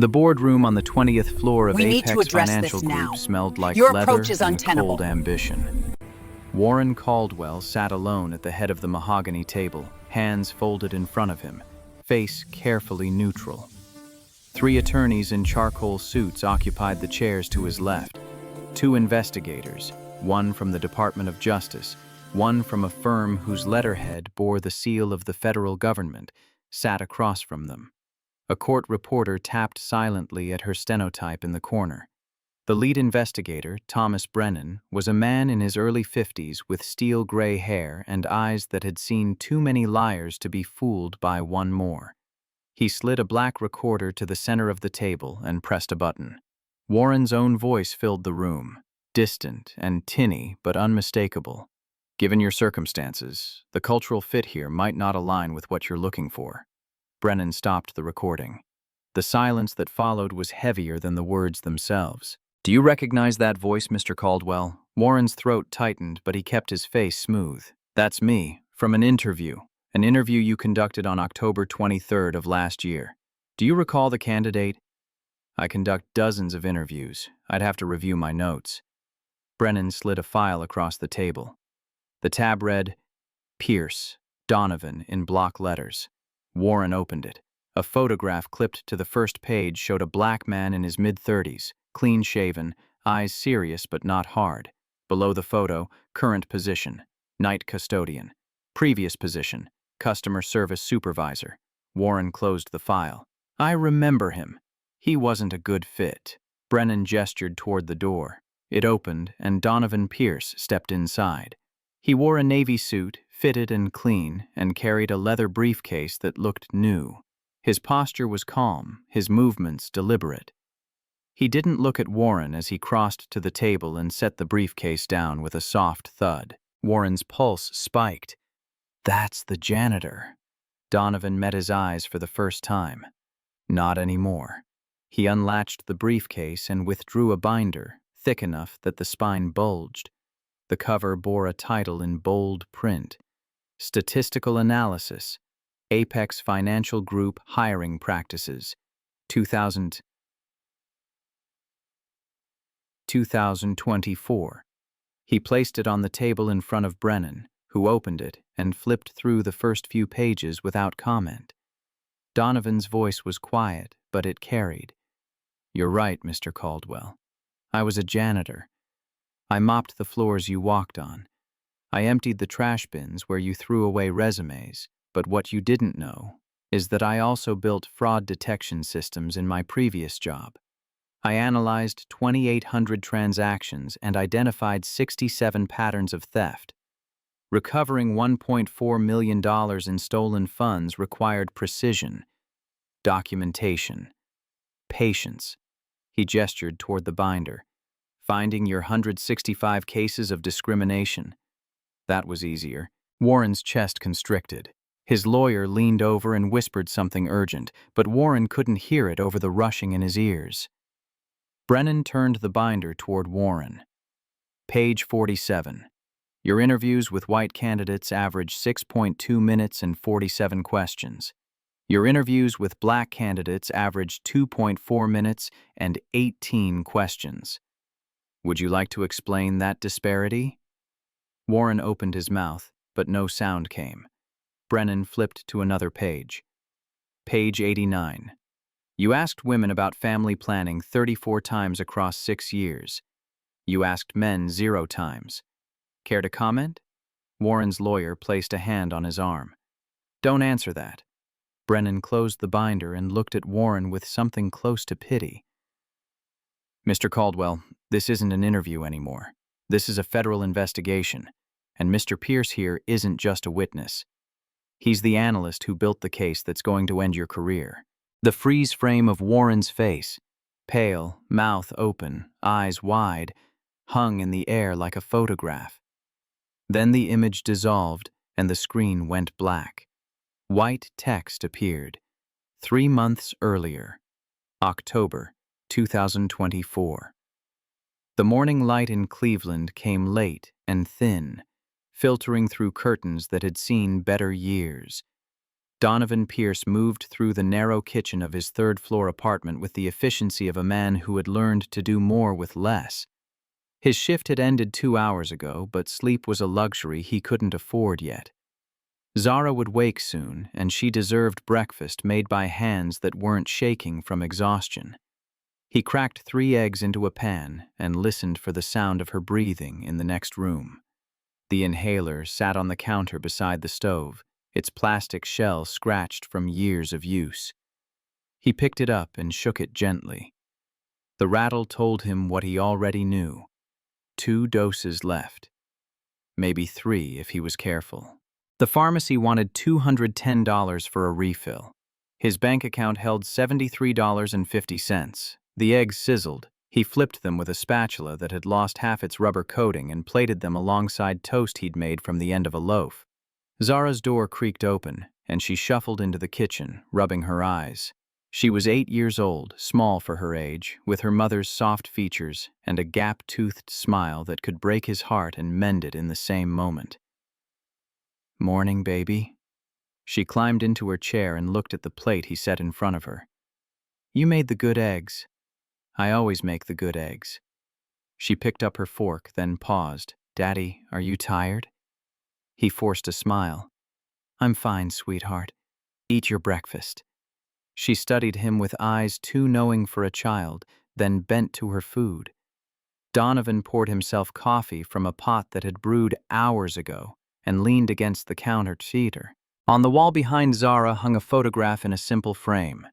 The boardroom on the 20th floor of We need to Apex address Financial this now. Group smelled like Your leather approach is and untenable. cold ambition. Warren Caldwell sat alone at the head of the mahogany table, hands folded in front of him, face carefully neutral. 3 attorneys in charcoal suits occupied the chairs to his left. 2 investigators, one from the Department of Justice, one from a firm whose letterhead bore the seal of the federal government, sat across from them. A court reporter tapped silently at her stenotype in the corner. The lead investigator, Thomas Brennan, was a man in his early 50s with steel gray hair and eyes that had seen too many liars to be fooled by one more. He slid a black recorder to the center of the table and pressed a button. Warren's own voice filled the room, distant and tinny but unmistakable. Given your circumstances, the cultural fit here might not align with what you're looking for. Brennan stopped the recording. The silence that followed was heavier than the words themselves. Do you recognize that voice, Mr. Caldwell? Warren's throat tightened, but he kept his face smooth. That's me, from an interview you conducted on October 23rd of last year. Do you recall the candidate? I conduct dozens of interviews. I'd have to review my notes. Brennan slid a file across the table. The tab read, Pierce, Donovan, in block letters. Warren opened it. A photograph clipped to the first page showed a black man in his mid-30s, clean-shaven, eyes serious but not hard. Below the photo, current position, night custodian. Previous position, customer service supervisor. Warren closed the file. I remember him. He wasn't a good fit. Brennan gestured toward the door. It opened, and Donovan Pierce stepped inside. He wore a navy suit, fitted and clean, and carried a leather briefcase that looked new. His posture was calm, his movements deliberate. He didn't look at Warren as he crossed to the table and set the briefcase down with a soft thud. Warren's pulse spiked. That's the janitor. Donovan met his eyes for the first time. Not anymore. He unlatched the briefcase and withdrew a binder, thick enough that the spine bulged. The cover bore a title in bold print. Statistical Analysis, Apex Financial Group Hiring Practices, 2024. He placed it on the table in front of Brennan, who opened it and flipped through the first few pages without comment. Donovan's voice was quiet, but it carried. You're right, Mr. Caldwell. I was a janitor. I mopped the floors you walked on. I emptied the trash bins where you threw away resumes, but what you didn't know is that I also built fraud detection systems in my previous job. I analyzed 2,800 transactions and identified 67 patterns of theft. Recovering $1.4 million in stolen funds required precision, documentation, patience. He gestured toward the binder. Finding your 165 cases of discrimination. That was easier. Warren's chest constricted. His lawyer leaned over and whispered something urgent, but Warren couldn't hear it over the rushing in his ears. Brennan turned the binder toward Warren. Page 47. Your interviews with white candidates average 6.2 minutes and 47 questions. Your interviews with black candidates average 2.4 minutes and 18 questions. Would you like to explain that disparity? Warren opened his mouth, but no sound came. Brennan flipped to another page. Page 89. You asked women about family planning 34 times across 6 years. You asked men 0 times. Care to comment? Warren's lawyer placed a hand on his arm. Don't answer that. Brennan closed the binder and looked at Warren with something close to pity. Mr. Caldwell, this isn't an interview anymore. This is a federal investigation, and Mr. Pierce here isn't just a witness. He's the analyst who built the case that's going to end your career. The freeze frame of Warren's face, pale, mouth open, eyes wide, hung in the air like a photograph. Then the image dissolved and the screen went black. White text appeared. 3 months earlier, October 2024. The morning light in Cleveland came late and thin, filtering through curtains that had seen better years. Donovan Pierce moved through the narrow kitchen of his third-floor apartment with the efficiency of a man who had learned to do more with less. His shift had ended 2 hours ago, but sleep was a luxury he couldn't afford yet. Zara would wake soon, and she deserved breakfast made by hands that weren't shaking from exhaustion. He cracked 3 eggs into a pan and listened for the sound of her breathing in the next room. The inhaler sat on the counter beside the stove, its plastic shell scratched from years of use. He picked it up and shook it gently. The rattle told him what he already knew. 2 doses left. Maybe 3 if he was careful. The pharmacy wanted $210 for a refill. His bank account held $73.50. The eggs sizzled. He flipped them with a spatula that had lost half its rubber coating and plated them alongside toast he'd made from the end of a loaf. Zara's door creaked open, and she shuffled into the kitchen, rubbing her eyes. She was 8 years old, small for her age, with her mother's soft features and a gap-toothed smile that could break his heart and mend it in the same moment. "Morning, baby." She climbed into her chair and looked at the plate he set in front of her. "You made the good eggs. I always make the good eggs." She picked up her fork, then paused. "Daddy, are you tired?" He forced a smile. "I'm fine, sweetheart. Eat your breakfast." She studied him with eyes too knowing for a child, then bent to her food. Donovan poured himself coffee from a pot that had brewed hours ago and leaned against the counter to feed her. On the wall behind Zara hung a photograph in a simple frame.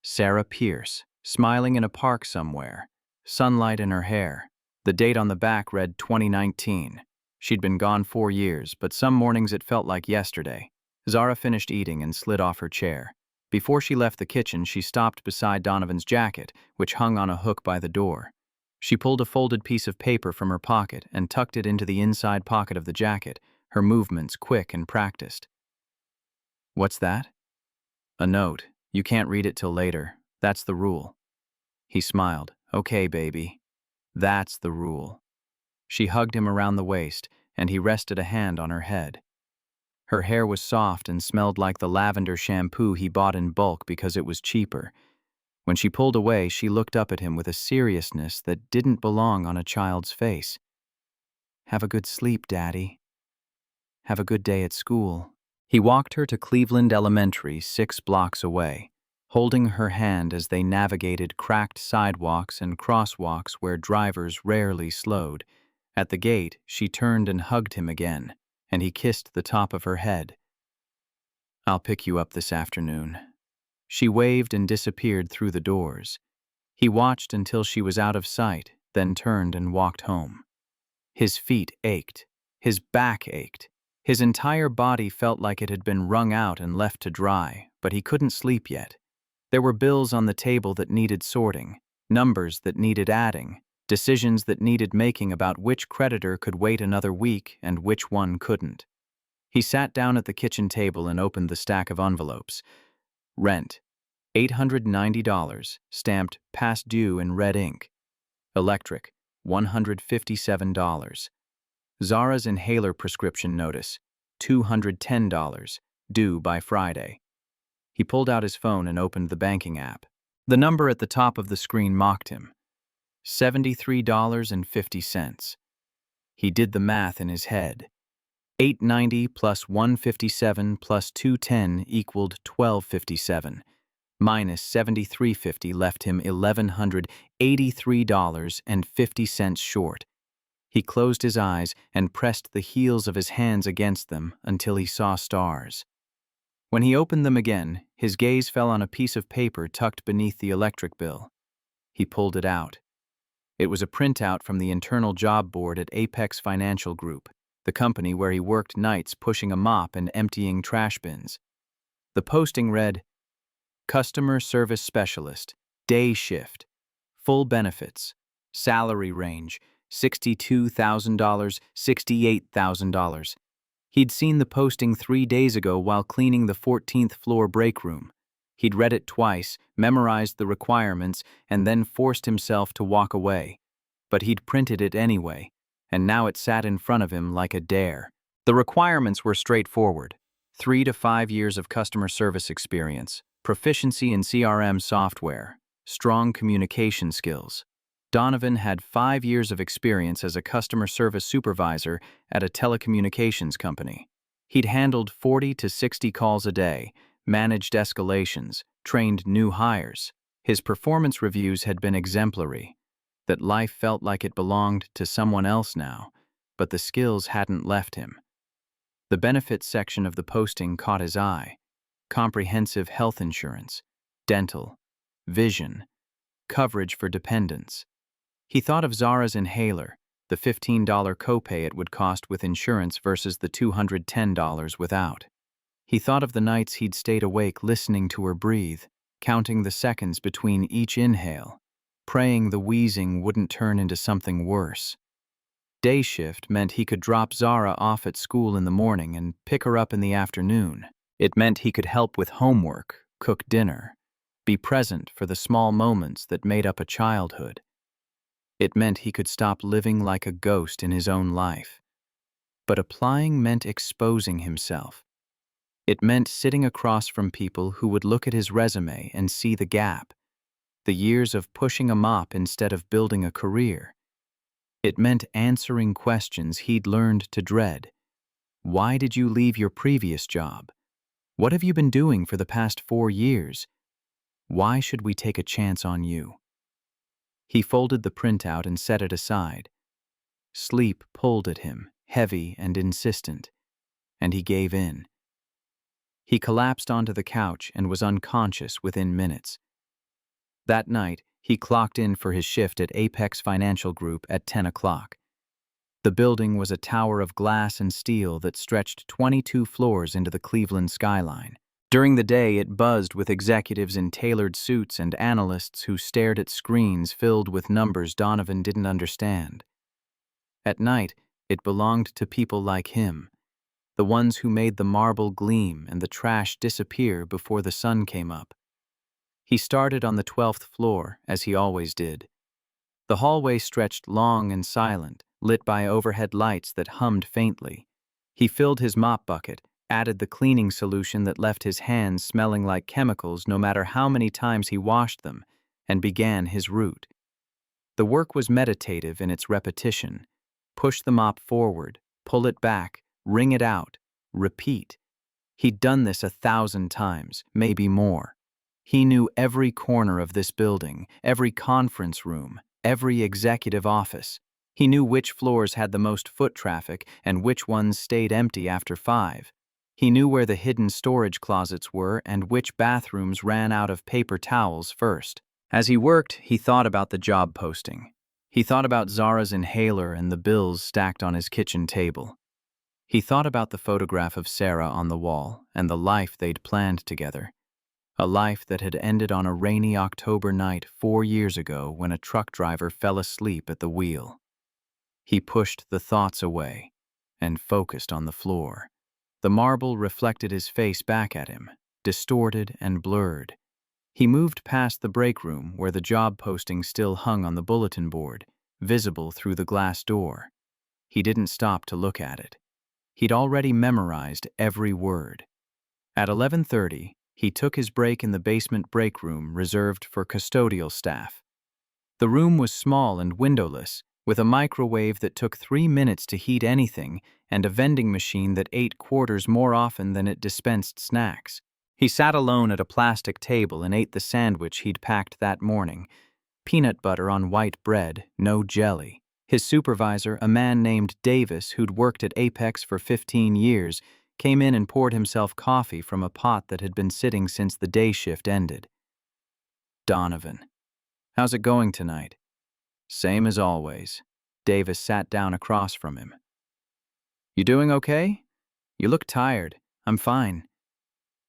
Sarah Pierce, smiling in a park somewhere, sunlight in her hair. The date on the back read 2019. She'd been gone 4 years, but some mornings it felt like yesterday. Zara finished eating and slid off her chair. Before she left the kitchen, she stopped beside Donovan's jacket, which hung on a hook by the door. She pulled a folded piece of paper from her pocket and tucked it into the inside pocket of the jacket, her movements quick and practiced. "What's that?" "A note. You can't read it till later. That's the rule." He smiled. "Okay, baby. That's the rule." She hugged him around the waist, and he rested a hand on her head. Her hair was soft and smelled like the lavender shampoo he bought in bulk because it was cheaper. When she pulled away, she looked up at him with a seriousness that didn't belong on a child's face. "Have a good sleep, Daddy. Have a good day at school." He walked her to Cleveland Elementary, 6 blocks away, holding her hand as they navigated cracked sidewalks and crosswalks where drivers rarely slowed. At the gate, she turned and hugged him again, and he kissed the top of her head. "I'll pick you up this afternoon." She waved and disappeared through the doors. He watched until she was out of sight, then turned and walked home. His feet ached. His back ached. His entire body felt like it had been wrung out and left to dry, but he couldn't sleep yet. There were bills on the table that needed sorting, numbers that needed adding, decisions that needed making about which creditor could wait another week and which one couldn't. He sat down at the kitchen table and opened the stack of envelopes. Rent, $890, stamped past due in red ink. Electric, $157. Zara's inhaler prescription notice, $210, due by Friday. He pulled out his phone and opened the banking app. The number at the top of the screen mocked him. $73.50. He did the math in his head. $890 plus $157 plus $210 equaled $1,257. Minus $73.50 left him $1,183.50 short. He closed his eyes and pressed the heels of his hands against them until he saw stars. When he opened them again, his gaze fell on a piece of paper tucked beneath the electric bill. He pulled it out. It was a printout from the internal job board at Apex Financial Group, the company where he worked nights pushing a mop and emptying trash bins. The posting read, "Customer Service Specialist, Day Shift, Full Benefits, Salary Range, $62,000, $68,000. He'd seen the posting 3 days ago while cleaning the 14th floor break room. He'd read it twice, memorized the requirements, and then forced himself to walk away. But he'd printed it anyway, and now it sat in front of him like a dare. The requirements were straightforward. 3 to 5 years of customer service experience, proficiency in CRM software, strong communication skills. Donovan had 5 years of experience as a customer service supervisor at a telecommunications company. He'd handled 40 to 60 calls a day, managed escalations, trained new hires. His performance reviews had been exemplary. That life felt like it belonged to someone else now, but the skills hadn't left him. The benefits section of the posting caught his eye. Comprehensive health insurance, dental, vision, coverage for dependents. He thought of Zara's inhaler, the $15 copay it would cost with insurance versus the $210 without. He thought of the nights he'd stayed awake listening to her breathe, counting the seconds between each inhale, praying the wheezing wouldn't turn into something worse. Day shift meant he could drop Zara off at school in the morning and pick her up in the afternoon. It meant he could help with homework, cook dinner, be present for the small moments that made up a childhood. It meant he could stop living like a ghost in his own life. But applying meant exposing himself. It meant sitting across from people who would look at his resume and see the gap, the years of pushing a mop instead of building a career. It meant answering questions he'd learned to dread. Why did you leave your previous job? What have you been doing for the past 4 years? Why should we take a chance on you? He folded the printout and set it aside. Sleep pulled at him, heavy and insistent, and he gave in. He collapsed onto the couch and was unconscious within minutes. That night, he clocked in for his shift at Apex Financial Group at 10 o'clock. The building was a tower of glass and steel that stretched 22 floors into the Cleveland skyline. During the day, it buzzed with executives in tailored suits and analysts who stared at screens filled with numbers Donovan didn't understand. At night, it belonged to people like him, the ones who made the marble gleam and the trash disappear before the sun came up. He started on the 12th floor, as he always did. The hallway stretched long and silent, lit by overhead lights that hummed faintly. He filled his mop bucket, added the cleaning solution that left his hands smelling like chemicals no matter how many times he washed them, and began his route. The work was meditative in its repetition. Push the mop forward, pull it back, wring it out, repeat. He'd done this 1,000 times, maybe more. He knew every corner of this building, every conference room, every executive office. He knew which floors had the most foot traffic and which ones stayed empty after 5. He knew where the hidden storage closets were and which bathrooms ran out of paper towels first. As he worked, he thought about the job posting. He thought about Zara's inhaler and the bills stacked on his kitchen table. He thought about the photograph of Sarah on the wall and the life they'd planned together. A life that had ended on a rainy October night 4 years ago when a truck driver fell asleep at the wheel. He pushed the thoughts away and focused on the floor. The marble reflected his face back at him, distorted and blurred. He moved past the break room where the job posting still hung on the bulletin board, visible through the glass door. He didn't stop to look at it. He'd already memorized every word. At 11:30, he took his break in the basement break room reserved for custodial staff. The room was small and windowless, with a microwave that took 3 minutes to heat anything and a vending machine that ate quarters more often than it dispensed snacks. He sat alone at a plastic table and ate the sandwich he'd packed that morning. Peanut butter on white bread, no jelly. His supervisor, a man named Davis who'd worked at Apex for 15 years, came in and poured himself coffee from a pot that had been sitting since the day shift ended. Donovan. How's it going tonight? Same as always. Davis sat down across from him. You doing okay? You look tired. I'm fine.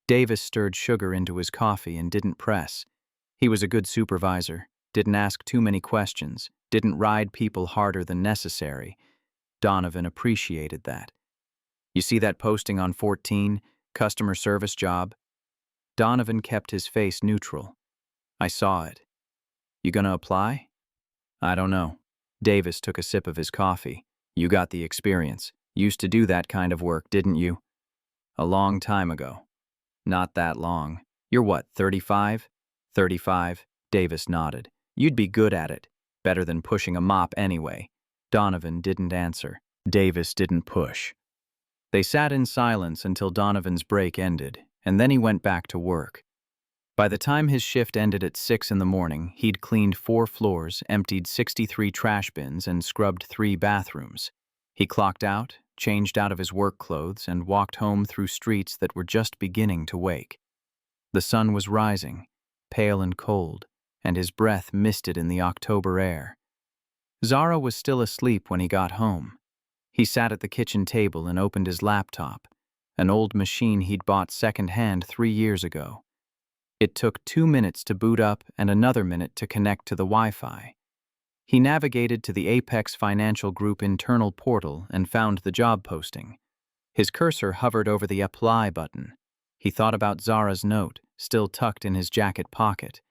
Davis stirred sugar into his coffee and didn't press. He was a good supervisor, didn't ask too many questions, didn't ride people harder than necessary. Donovan appreciated that. You see that posting on 14, customer service job? Donovan kept his face neutral. I saw it. You gonna apply? I don't know. Davis took a sip of his coffee. You got the experience. Used to do that kind of work, didn't you? A long time ago. Not that long. You're what, 35? 35, Davis nodded. You'd be good at it. Better than pushing a mop anyway. Donovan didn't answer. Davis didn't push. They sat in silence until Donovan's break ended, and then he went back to work. By the time his shift ended at 6 in the morning, he'd cleaned 4 floors, emptied 63 trash bins, and scrubbed 3 bathrooms. He clocked out, changed out of his work clothes, and walked home through streets that were just beginning to wake. The sun was rising, pale and cold, and his breath misted in the October air. Zara was still asleep when he got home. He sat at the kitchen table and opened his laptop, an old machine he'd bought secondhand 3 years ago. It took 2 minutes to boot up and another minute to connect to the Wi-Fi. He navigated to the Apex Financial Group internal portal and found the job posting. His cursor hovered over the Apply button. He thought about Zara's note, still tucked in his jacket pocket.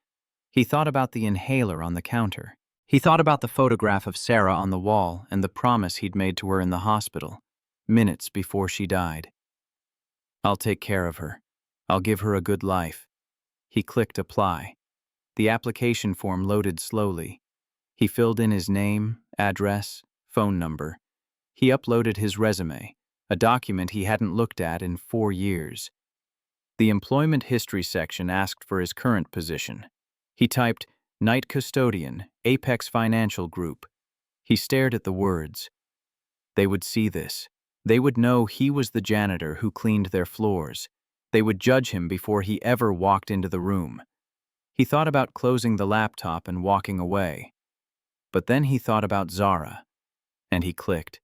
He thought about the inhaler on the counter. He thought about the photograph of Sarah on the wall and the promise he'd made to her in the hospital, minutes before she died. I'll take care of her. I'll give her a good life. He clicked Apply. The application form loaded slowly. He filled in his name, address, phone number. He uploaded his resume, a document he hadn't looked at in 4 years. The employment history section asked for his current position. He typed, Night Custodian, Apex Financial Group. He stared at the words. They would see this. They would know he was the janitor who cleaned their floors. They would judge him before he ever walked into the room. He thought about closing the laptop and walking away. But then he thought about Zara, and he clicked,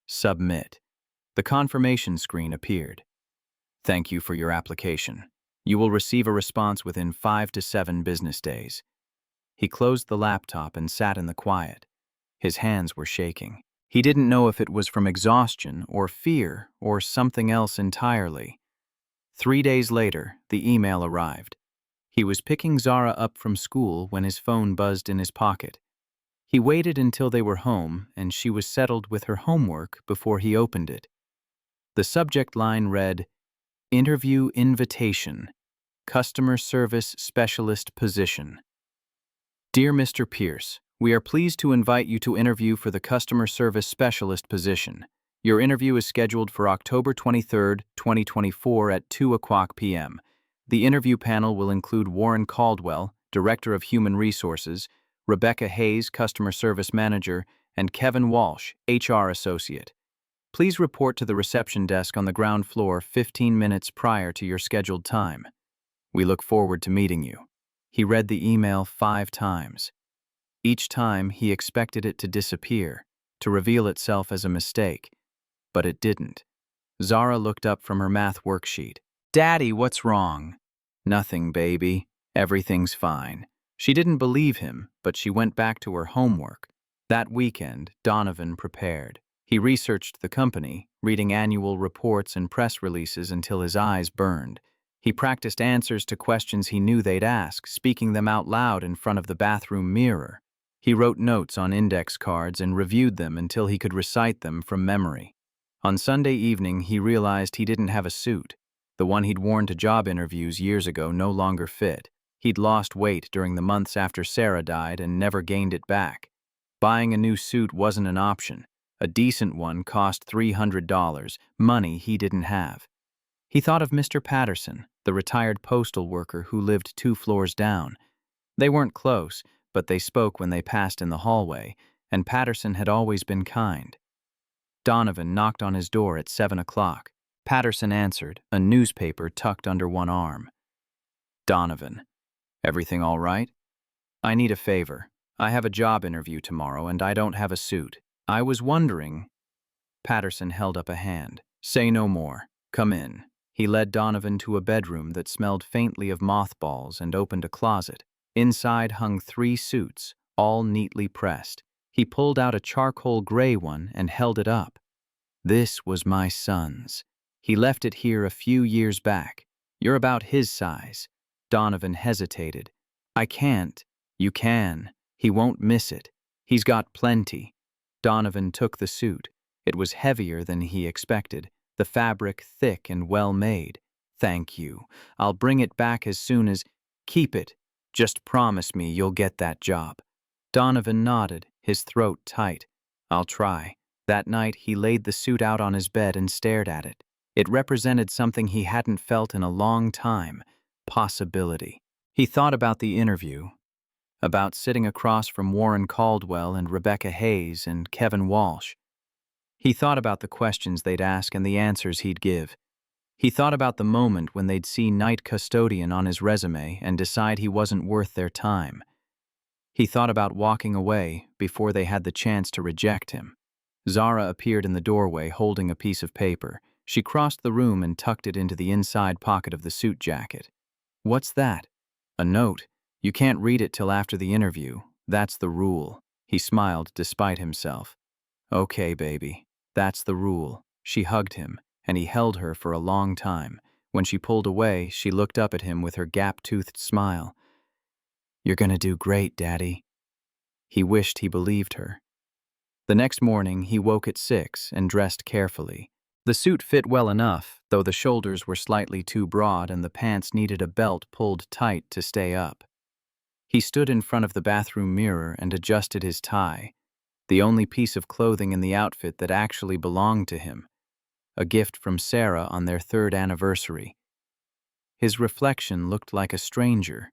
Submit. The confirmation screen appeared. Thank you for your application. You will receive a response within 5 to 7 business days. He closed the laptop and sat in the quiet. His hands were shaking. He didn't know if it was from exhaustion or fear or something else entirely. 3 days later, the email arrived. He was picking Zara up from school when his phone buzzed in his pocket. He waited until they were home and she was settled with her homework before he opened it. The subject line read, Interview Invitation, Customer Service Specialist Position. Dear Mr. Pierce, we are pleased to invite you to interview for the Customer Service Specialist position. Your interview is scheduled for October 23, 2024 at 2:00 p.m. The interview panel will include Warren Caldwell, Director of Human Resources, Rebecca Hayes, Customer Service Manager, and Kevin Walsh, HR Associate. Please report to the reception desk on the ground floor 15 minutes prior to your scheduled time. We look forward to meeting you. He read the email 5 times. Each time, he expected it to disappear, to reveal itself as a mistake. But it didn't. Zara looked up from her math worksheet. Daddy, what's wrong? Nothing, baby. Everything's fine. She didn't believe him, but she went back to her homework. That weekend, Donovan prepared. He researched the company, reading annual reports and press releases until his eyes burned. He practiced answers to questions he knew they'd ask, speaking them out loud in front of the bathroom mirror. He wrote notes on index cards and reviewed them until he could recite them from memory. On Sunday evening, he realized he didn't have a suit. The one he'd worn to job interviews years ago no longer fit. He'd lost weight during the months after Sarah died and never gained it back. Buying a new suit wasn't an option. A decent one cost $300, money he didn't have. He thought of Mr. Patterson, the retired postal worker who lived 2 floors down. They weren't close, but they spoke when they passed in the hallway, and Patterson had always been kind. Donovan knocked on his door at 7 o'clock. Patterson answered, a newspaper tucked under one arm. Donovan, everything all right? I need a favor. I have a job interview tomorrow and I don't have a suit. I was wondering. Patterson held up a hand. Say no more. Come in. He led Donovan to a bedroom that smelled faintly of mothballs and opened a closet. Inside hung 3 suits, all neatly pressed. He pulled out a charcoal gray one and held it up. This was my son's. He left it here a few years back. You're about his size. Donovan hesitated. I can't. You can. He won't miss it. He's got plenty. Donovan took the suit. It was heavier than he expected, the fabric thick and well-made. "Thank you. I'll bring it back as soon as—" "Keep it. Just promise me you'll get that job." Donovan nodded, his throat tight. "I'll try." That night, he laid the suit out on his bed and stared at it. It represented something he hadn't felt in a long time: possibility. He thought about the interview, about sitting across from Warren Caldwell and Rebecca Hayes and Kevin Walsh. He thought about the questions they'd ask and the answers he'd give. He thought about the moment when they'd see night custodian on his resume and decide he wasn't worth their time. He thought about walking away before they had the chance to reject him. Zara appeared in the doorway holding a piece of paper. She crossed the room and tucked it into the inside pocket of the suit jacket. "What's that?" "A note. You can't read it till after the interview. That's the rule." He smiled despite himself. "Okay, baby. That's the rule." She hugged him, and he held her for a long time. When she pulled away, she looked up at him with her gap-toothed smile. "You're gonna do great, Daddy." He wished he believed her. The next morning, he woke at 6 and dressed carefully. The suit fit well enough, though the shoulders were slightly too broad and the pants needed a belt pulled tight to stay up. He stood in front of the bathroom mirror and adjusted his tie, the only piece of clothing in the outfit that actually belonged to him, a gift from Sarah on their 3rd anniversary. His reflection looked like a stranger,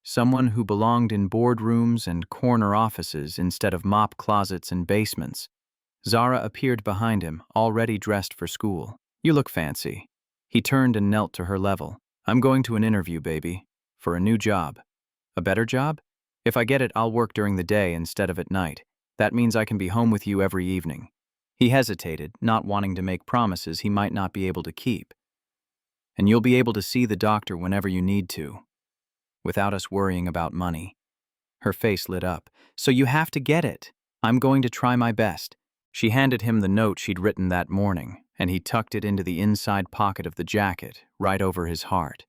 someone who belonged in boardrooms and corner offices instead of mop closets and basements. Zara appeared behind him, already dressed for school. "You look fancy." He turned and knelt to her level. "I'm going to an interview, baby, for a new job." "A better job? If I get it, I'll work during the day instead of at night. That means I can be home with you every evening." He hesitated, not wanting to make promises he might not be able to keep. "And you'll be able to see the doctor whenever you need to, without us worrying about money." Her face lit up. "So you have to get it. I'm going to try my best." She handed him the note she'd written that morning, and he tucked it into the inside pocket of the jacket, right over his heart.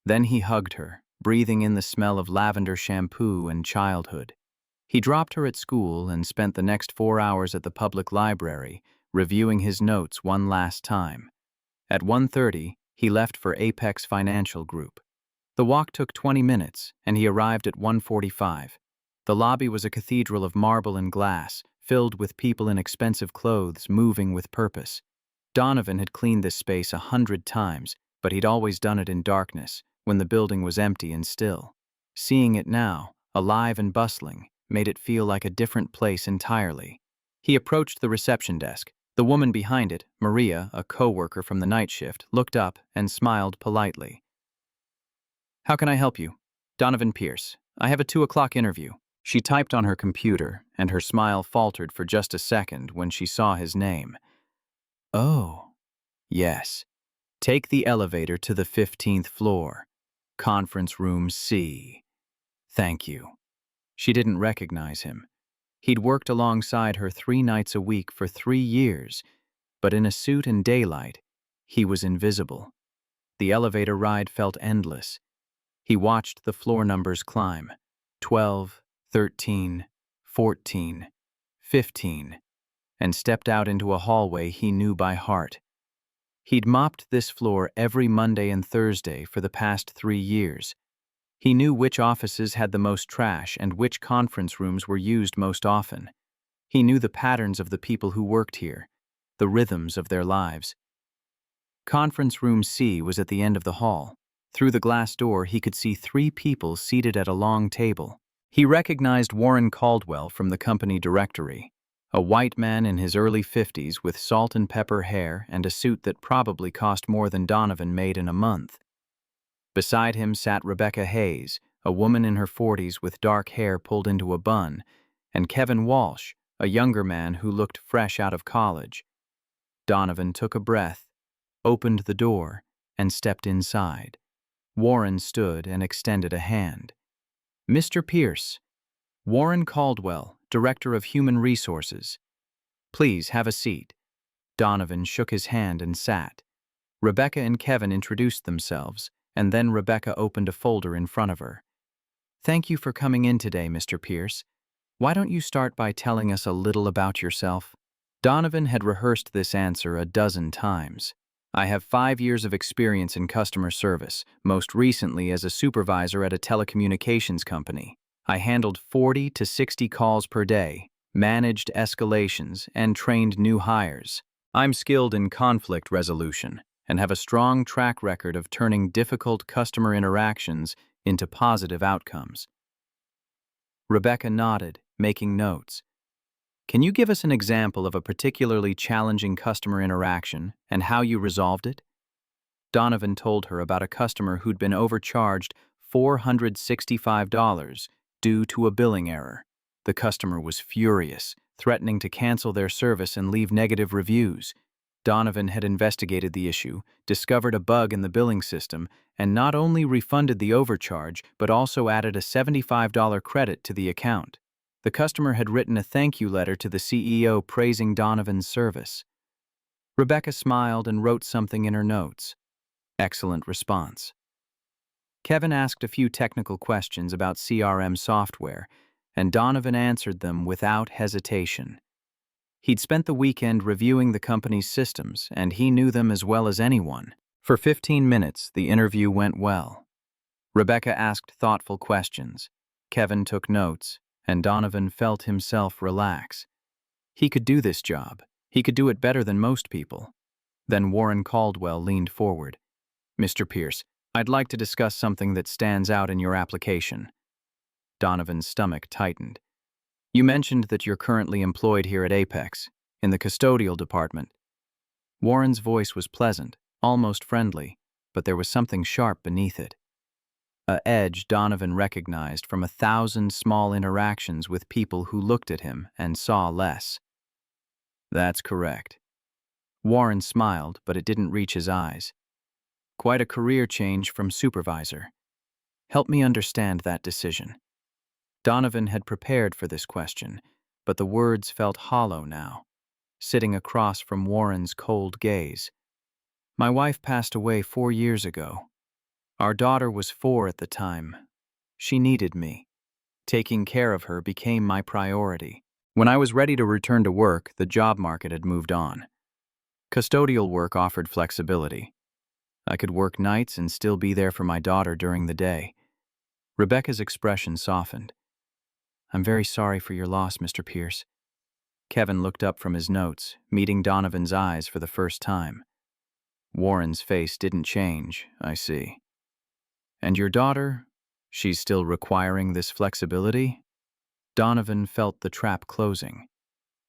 Then he hugged her, breathing in the smell of lavender shampoo and childhood. He dropped her at school and spent the next 4 hours at the public library, reviewing his notes one last time. At 1:30, he left for Apex Financial Group. The walk took 20 minutes, and he arrived at 1:45. The lobby was a cathedral of marble and glass, filled with people in expensive clothes moving with purpose. Donovan had cleaned this space 100 times, but he'd always done it in darkness, when the building was empty and still. Seeing it now, alive and bustling, made it feel like a different place entirely. He approached the reception desk. The woman behind it, Maria, a co-worker from the night shift, looked up and smiled politely. "How can I help you?" "Donovan Pierce. I have a 2 o'clock interview." She typed on her computer, and her smile faltered for just a second when she saw his name. "Oh, yes. Take the elevator to the 15th floor. Conference room C." "Thank you." She didn't recognize him. He'd worked alongside her 3 nights a week for 3 years, but in a suit and daylight, he was invisible. The elevator ride felt endless. He watched the floor numbers climb: 12, 13, 14, 15, and stepped out into a hallway he knew by heart. He'd mopped this floor every Monday and Thursday for the past 3 years. He knew which offices had the most trash and which conference rooms were used most often. He knew the patterns of the people who worked here, the rhythms of their lives. Conference room C was at the end of the hall. Through the glass door, he could see 3 people seated at a long table. He recognized Warren Caldwell from the company directory, a white man in his early 50s with salt and pepper hair and a suit that probably cost more than Donovan made in a month. Beside him sat Rebecca Hayes, a woman in her 40s with dark hair pulled into a bun, and Kevin Walsh, a younger man who looked fresh out of college. Donovan took a breath, opened the door, and stepped inside. Warren stood and extended a hand. "Mr. Pierce, Warren Caldwell, Director of Human Resources. Please have a seat." Donovan shook his hand and sat. Rebecca and Kevin introduced themselves, and then Rebecca opened a folder in front of her. "Thank you for coming in today, Mr. Pierce. Why don't you start by telling us a little about yourself?" Donovan had rehearsed this answer a dozen times. I have 5 years of experience in customer service, most recently as a supervisor at a telecommunications company. I handled 40 to 60 calls per day, managed escalations, and trained new hires. I'm skilled in conflict resolution and have a strong track record of turning difficult customer interactions into positive outcomes. Rebecca nodded, making notes. Can you give us an example of a particularly challenging customer interaction and how you resolved it? Donovan told her about a customer who'd been overcharged $465 due to a billing error. The customer was furious, threatening to cancel their service and leave negative reviews. Donovan had investigated the issue, discovered a bug in the billing system, and not only refunded the overcharge, but also added a $75 credit to the account. The customer had written a thank you letter to the CEO praising Donovan's service. Rebecca smiled and wrote something in her notes. Excellent response. Kevin asked a few technical questions about CRM software, and Donovan answered them without hesitation. He'd spent the weekend reviewing the company's systems, and he knew them as well as anyone. For 15 minutes, the interview went well. Rebecca asked thoughtful questions. Kevin took notes, and Donovan felt himself relax. He could do this job. He could do it better than most people. Then Warren Caldwell leaned forward. Mr. Pierce, I'd like to discuss something that stands out in your application. Donovan's stomach tightened. You mentioned that you're currently employed here at Apex, in the custodial department. Warren's voice was pleasant, almost friendly, but there was something sharp beneath it. A edge Donovan recognized from 1,000 small interactions with people who looked at him and saw less. That's correct. Warren smiled, but it didn't reach his eyes. Quite a career change from supervisor. Help me understand that decision. Donovan had prepared for this question, but the words felt hollow now, sitting across from Warren's cold gaze. My wife passed away 4 years ago. Our daughter was 4 at the time. She needed me. Taking care of her became my priority. When I was ready to return to work, the job market had moved on. Custodial work offered flexibility. I could work nights and still be there for my daughter during the day. Rebecca's expression softened. I'm very sorry for your loss, Mr. Pierce. Kevin looked up from his notes, meeting Donovan's eyes for the first time. Warren's face didn't change, I see. And your daughter? She's still requiring this flexibility? Donovan felt the trap closing.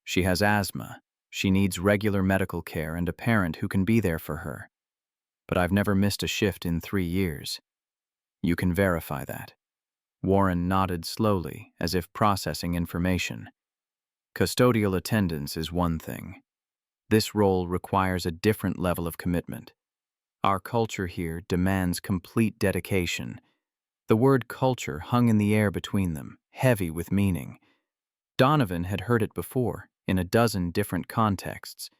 She has asthma. She needs regular medical care and a parent who can be there for her. But I've never missed a shift in 3 years. You can verify that. Warren nodded slowly, as if processing information. Custodial attendance is one thing. This role requires a different level of commitment. Our culture here demands complete dedication. The word culture hung in the air between them, heavy with meaning. Donovan had heard it before, in a dozen different contexts.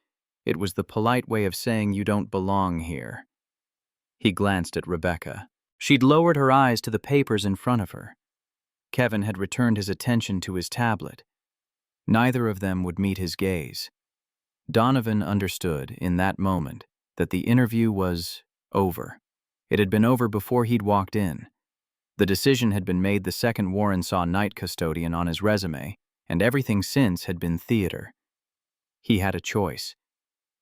It was the polite way of saying you don't belong here. He glanced at Rebecca. She'd lowered her eyes to the papers in front of her. Kevin had returned his attention to his tablet. Neither of them would meet his gaze. Donovan understood, in that moment, that the interview was over. It had been over before he'd walked in. The decision had been made the second Warren saw night custodian on his resume, and everything since had been theater. He had a choice.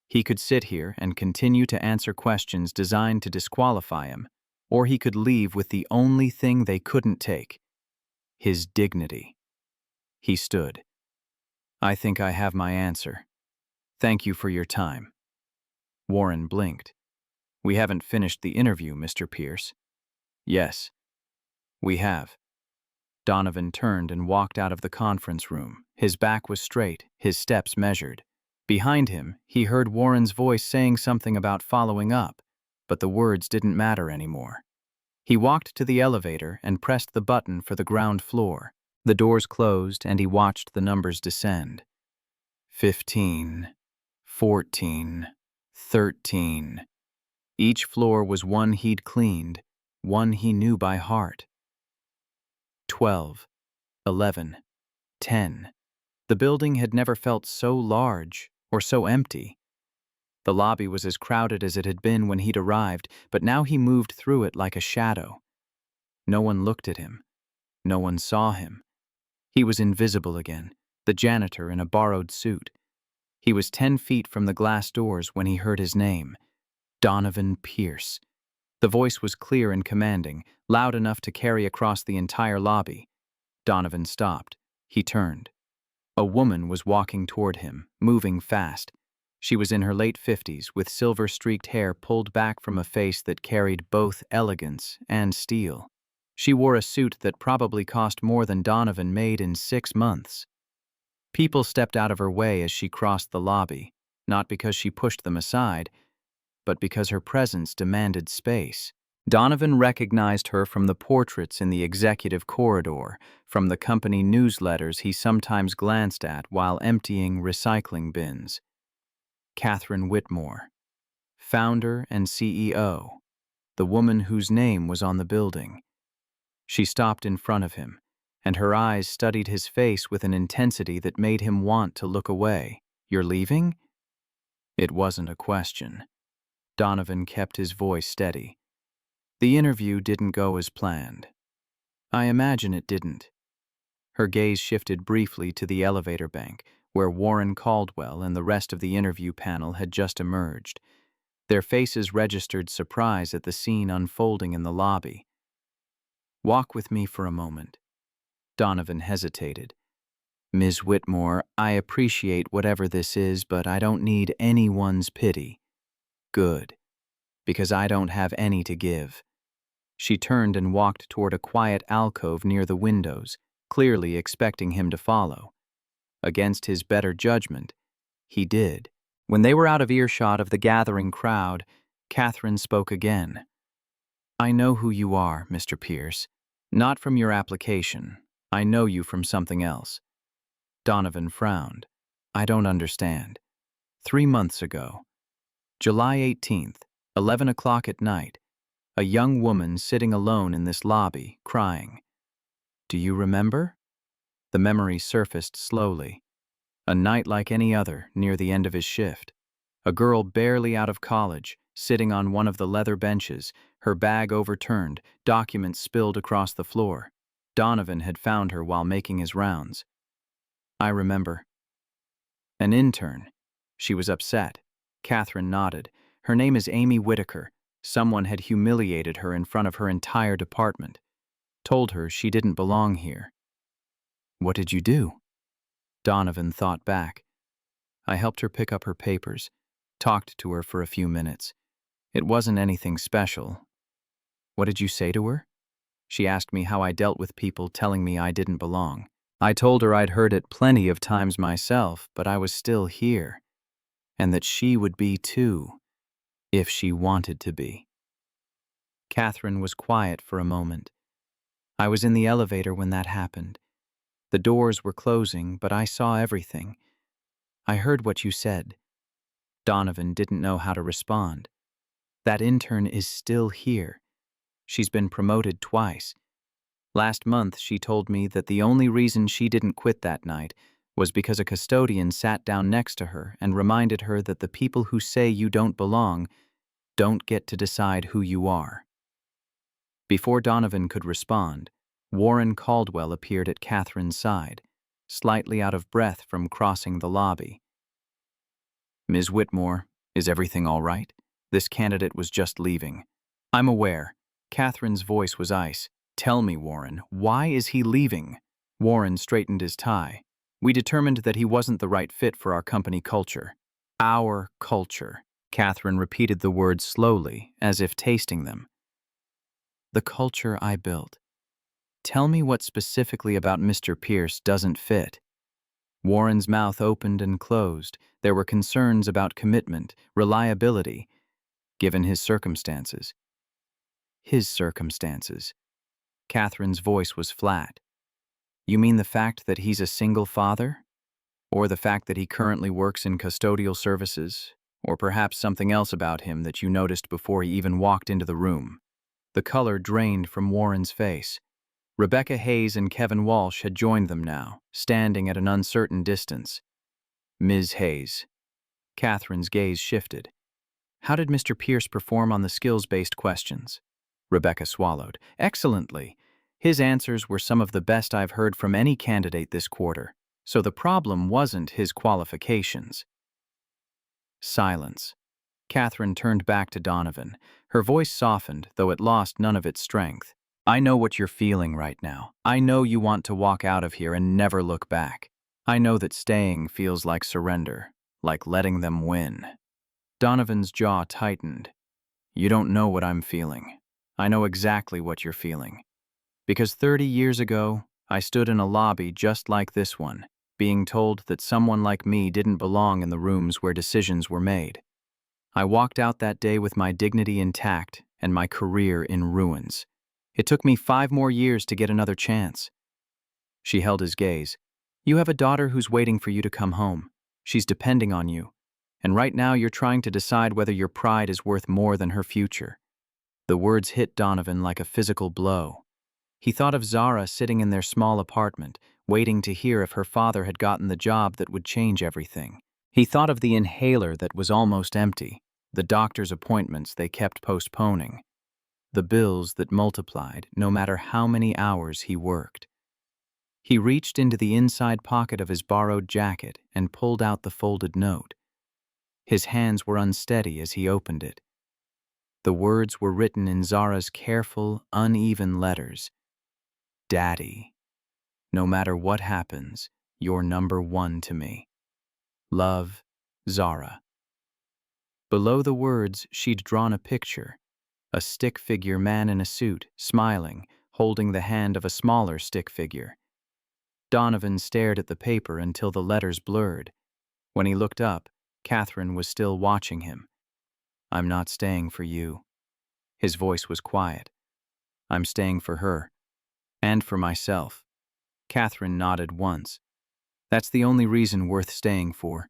He could sit here and continue to answer questions designed to disqualify him, or he could leave with the only thing they couldn't take: his dignity. He stood. I think I have my answer. Thank you for your time. Warren blinked. We haven't finished the interview, Mr. Pierce. Yes, we have. Donovan turned and walked out of the conference room. His back was straight, his steps measured. Behind him, he heard Warren's voice saying something about following up, but the words didn't matter anymore. He walked to the elevator and pressed the button for the ground floor. The doors closed and he watched the numbers descend. 15, 14, 13. Each floor was one he'd cleaned, one he knew by heart. 12, 11, 10. The building had never felt so large, or so empty. The lobby was as crowded as it had been when he'd arrived, but now he moved through it like a shadow. No one looked at him. No one saw him. He was invisible again, the janitor in a borrowed suit. He was 10 feet from the glass doors when he heard his name, Donovan Pierce. The voice was clear and commanding, loud enough to carry across the entire lobby. Donovan stopped. He turned. A woman was walking toward him, moving fast. She was in her late 50s, with silver-streaked hair pulled back from a face that carried both elegance and steel. She wore a suit that probably cost more than Donovan made in 6 months. People stepped out of her way as she crossed the lobby, not because she pushed them aside, but because her presence demanded space. Donovan recognized her from the portraits in the executive corridor, from the company newsletters he sometimes glanced at while emptying recycling bins. Catherine Whitmore, founder and CEO, the woman whose name was on the building. She stopped in front of him, and her eyes studied his face with an intensity that made him want to look away. "You're leaving?" It wasn't a question. Donovan kept his voice steady. "The interview didn't go as planned." "I imagine it didn't." Her gaze shifted briefly to the elevator bank, where Warren Caldwell and the rest of the interview panel had just emerged. Their faces registered surprise at the scene unfolding in the lobby. "Walk with me for a moment." Donovan hesitated. "Ms. Whitmore, I appreciate whatever this is, but I don't need anyone's pity." "Good, because I don't have any to give." She turned and walked toward a quiet alcove near the windows, clearly expecting him to follow. Against his better judgment, he did. When they were out of earshot of the gathering crowd, Catherine spoke again. "I know who you are, Mr. Pierce. Not from your application. I know you from something else." Donovan frowned. "I don't understand." 3 months ago, July 18th, 11 o'clock at night, a young woman sitting alone in this lobby, crying. "Do you remember?" The memory surfaced slowly. A night like any other, near the end of his shift. A girl barely out of college, sitting on one of the leather benches, her bag overturned, documents spilled across the floor. Donovan had found her while making his rounds. "I remember." "An intern." She was upset. Catherine nodded. "Her name is Amy Whitaker. Someone had humiliated her in front of her entire department. Told her she didn't belong here." "What did you do?" Donovan thought back. "I helped her pick up her papers, talked to her for a few minutes. It wasn't anything special." "What did you say to her?" "She asked me how I dealt with people telling me I didn't belong. I told her I'd heard it plenty of times myself, but I was still here, and that she would be too, if she wanted to be." Catherine was quiet for a moment. "I was in the elevator when that happened. The doors were closing, but I saw everything. I heard what you said." Donovan didn't know how to respond. "That intern is still here. She's been promoted twice. Last month she told me that the only reason she didn't quit that night was because a custodian sat down next to her and reminded her that the people who say you don't belong don't get to decide who you are." Before Donovan could respond, Warren Caldwell appeared at Catherine's side, slightly out of breath from crossing the lobby. "Ms. Whitmore, is everything all right? This candidate was just leaving." "I'm aware." Catherine's voice was ice. "Tell me, Warren, why is he leaving?" Warren straightened his tie. "We determined that he wasn't the right fit for our company culture." "Our culture." Catherine repeated the words slowly, as if tasting them. "The culture I built. Tell me what specifically about Mr. Pierce doesn't fit." Warren's mouth opened and closed. There were concerns about commitment, reliability, given his circumstances. His circumstances. Catherine's voice was flat. "You mean the fact that he's a single father? Or the fact that he currently works in custodial services? Or perhaps something else about him that you noticed before he even walked into the room?" The color drained from Warren's face. Rebecca Hayes and Kevin Walsh had joined them now, standing at an uncertain distance. "Ms. Hayes." Catherine's gaze shifted. How did Mr. Pierce perform on the skills-based questions? Rebecca swallowed. Excellently. His answers were some of the best I've heard from any candidate this quarter. So the problem wasn't his qualifications. Silence. Catherine turned back to Donovan. Her voice softened, though it lost none of its strength. I know what you're feeling right now. I know you want to walk out of here and never look back. I know that staying feels like surrender, like letting them win. Donovan's jaw tightened. You don't know what I'm feeling. I know exactly what you're feeling. Because 30 years ago, I stood in a lobby just like this one, being told that someone like me didn't belong in the rooms where decisions were made. I walked out that day with my dignity intact and my career in ruins. It took me 5 more years to get another chance. She held his gaze. You have a daughter who's waiting for you to come home. She's depending on you. And right now you're trying to decide whether your pride is worth more than her future. The words hit Donovan like a physical blow. He thought of Zara sitting in their small apartment, waiting to hear if her father had gotten the job that would change everything. He thought of the inhaler that was almost empty, the doctor's appointments they kept postponing, the bills that multiplied no matter how many hours he worked. He reached into the inside pocket of his borrowed jacket and pulled out the folded note. His hands were unsteady as he opened it. The words were written in Zara's careful, uneven letters. Daddy, no matter what happens, you're number 1 to me. Love, Zara. Below the words, she'd drawn a picture. A stick figure man in a suit, smiling, holding the hand of a smaller stick figure. Donovan stared at the paper until the letters blurred. When he looked up, Catherine was still watching him. I'm not staying for you. His voice was quiet. I'm staying for her. And for myself. Catherine nodded once. That's the only reason worth staying for.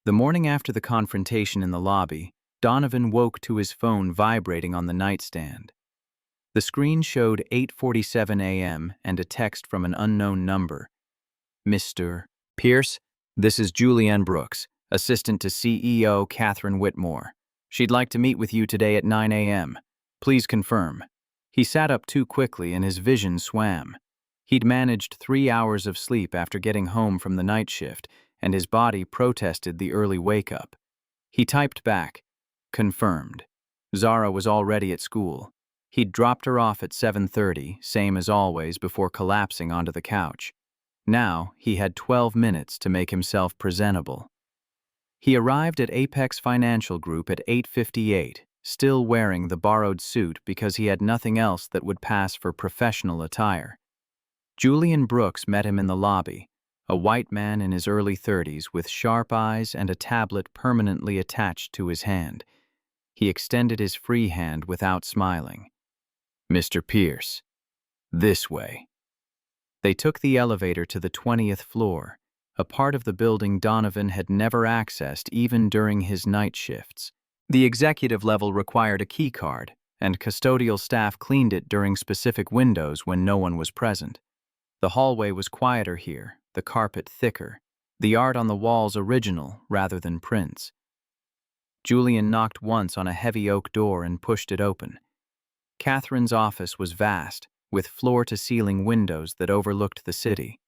The morning after the confrontation in the lobby, Donovan woke to his phone vibrating on the nightstand. The screen showed 8:47 a.m. and a text from an unknown number. Mr. Pierce, this is Julianne Brooks, assistant to CEO Catherine Whitmore. She'd like to meet with you today at 9 a.m. Please confirm. He sat up too quickly and his vision swam. He'd managed 3 hours of sleep after getting home from the night shift, and his body protested the early wake-up. He typed back, confirmed. Zara was already at school. He'd dropped her off at 7:30, same as always, before collapsing onto the couch. Now, he had 12 minutes to make himself presentable. He arrived at Apex Financial Group at 8:58, still wearing the borrowed suit because he had nothing else that would pass for professional attire. Julian Brooks met him in the lobby, a white man in his early 30s with sharp eyes and a tablet permanently attached to his hand. He extended his free hand without smiling. Mr. Pierce, this way. They took the elevator to the 20th floor, a part of the building Donovan had never accessed even during his night shifts. The executive level required a key card, and custodial staff cleaned it during specific windows when no one was present. The hallway was quieter here, the carpet thicker, the art on the walls original rather than prints. Julian knocked once on a heavy oak door and pushed it open. Catherine's office was vast, with floor-to-ceiling windows that overlooked the city.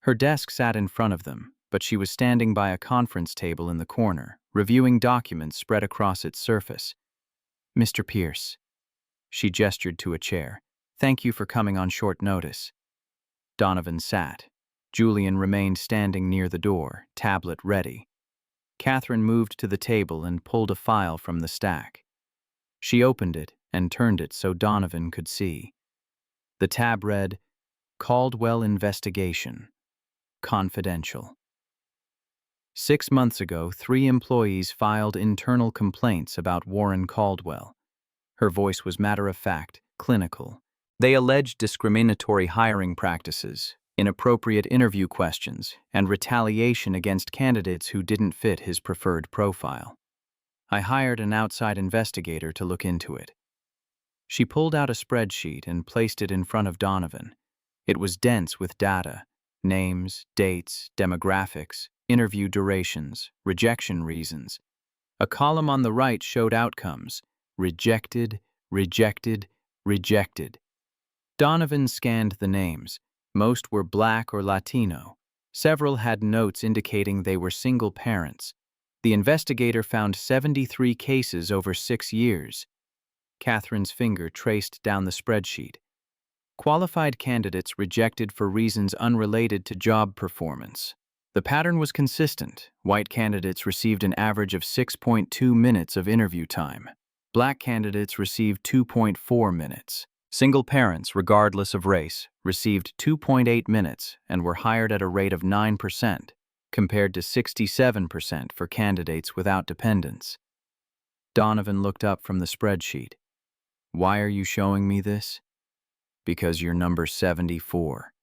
Her desk sat in front of them, but she was standing by a conference table in the corner, reviewing documents spread across its surface. Mr. Pierce. She gestured to a chair. Thank you for coming on short notice. Donovan sat. Julian remained standing near the door, tablet ready. Catherine moved to the table and pulled a file from the stack. She opened it and turned it so Donovan could see. The tab read, Caldwell Investigation. Confidential. 6 months ago, 3 employees filed internal complaints about Warren Caldwell. Her voice was matter-of-fact, clinical. They alleged discriminatory hiring practices, inappropriate interview questions, and retaliation against candidates who didn't fit his preferred profile. I hired an outside investigator to look into it. She pulled out a spreadsheet and placed it in front of Donovan. It was dense with data, names, dates, demographics, interview durations, rejection reasons. A column on the right showed outcomes: rejected, rejected, rejected. Donovan scanned the names. Most were Black or Latino. Several had notes indicating they were single parents. The investigator found 73 cases over 6 years. Catherine's finger traced down the spreadsheet. Qualified candidates rejected for reasons unrelated to job performance. The pattern was consistent. White candidates received an average of 6.2 minutes of interview time. Black candidates received 2.4 minutes. Single parents, regardless of race, received 2.8 minutes and were hired at a rate of 9%, compared to 67% for candidates without dependents. Donovan looked up from the spreadsheet. "Why are you showing me this?" "Because you're number 74.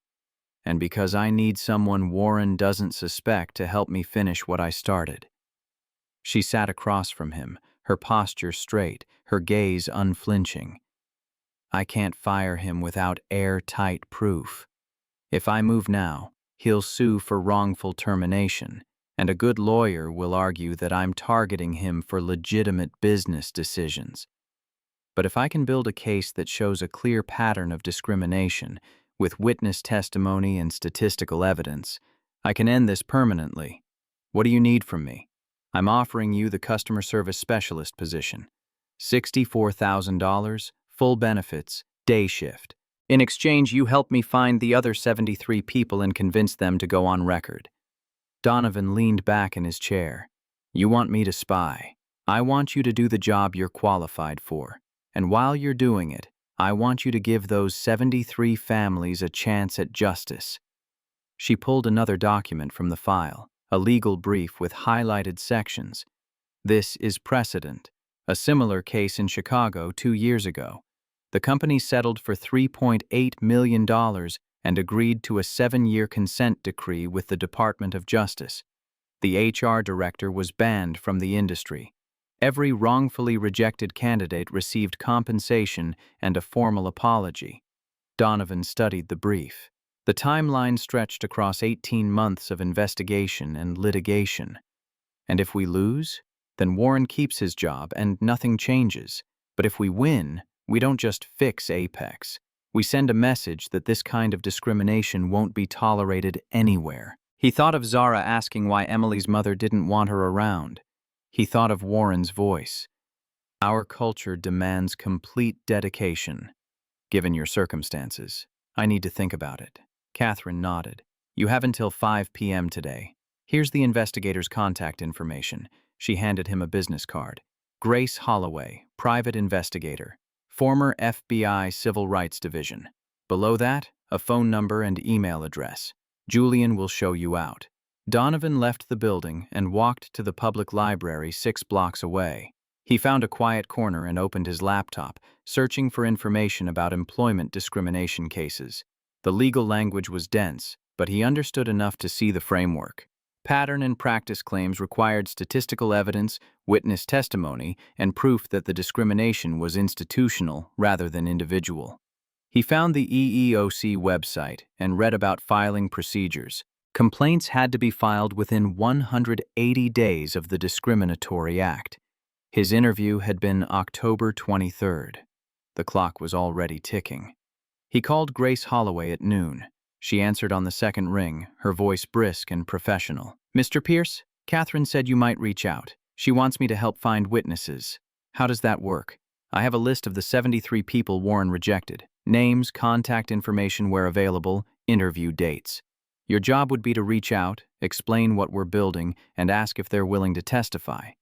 And because I need someone Warren doesn't suspect to help me finish what I started." She sat across from him, her posture straight, her gaze unflinching. "I can't fire him without airtight proof. If I move now, he'll sue for wrongful termination, and a good lawyer will argue that I'm targeting him for legitimate business decisions. But if I can build a case that shows a clear pattern of discrimination, with witness testimony and statistical evidence, I can end this permanently. What do you need from me? I'm offering you the customer service specialist position. $64,000, full benefits, day shift. In exchange, you help me find the other 73 people and convince them to go on record." Donovan leaned back in his chair. "You want me to spy. I want you to do the job you're qualified for. And while you're doing it, I want you to give those 73 families a chance at justice." She pulled another document from the file, a legal brief with highlighted sections. "This is precedent. A similar case in Chicago 2 years ago. The company settled for $3.8 million and agreed to a 7-year consent decree with the Department of Justice. The HR director was banned from the industry. Every wrongfully rejected candidate received compensation and a formal apology." Donovan studied the brief. The timeline stretched across 18 months of investigation and litigation. "And if we lose, then Warren keeps his job and nothing changes. But if we win, we don't just fix Apex. We send a message that this kind of discrimination won't be tolerated anywhere." He thought of Zara asking why Emily's mother didn't want her around. He thought of Warren's voice. "Our culture demands complete dedication. Given your circumstances, I need to think about it." Catherine nodded. "You have until 5 p.m. today. Here's the investigator's contact information." She handed him a business card. "Grace Holloway, private investigator, former FBI Civil Rights Division. Below that, a phone number and email address. Julian will show you out." Donovan left the building and walked to the public library 6 blocks away. He found a quiet corner and opened his laptop, searching for information about employment discrimination cases. The legal language was dense, but he understood enough to see the framework. Pattern and practice claims required statistical evidence, witness testimony, and proof that the discrimination was institutional rather than individual. He found the EEOC website and read about filing procedures. Complaints had to be filed within 180 days of the discriminatory act. His interview had been October 23rd. The clock was already ticking. He called Grace Holloway at noon. She answered on the second ring, her voice brisk and professional. "Mr. Pierce, Catherine said you might reach out. She wants me to help find witnesses. How does that work? I have a list of the 73 people Warren rejected. Names, contact information where available, interview dates. Your job would be to reach out, explain what we're building, and ask if they're willing to testify.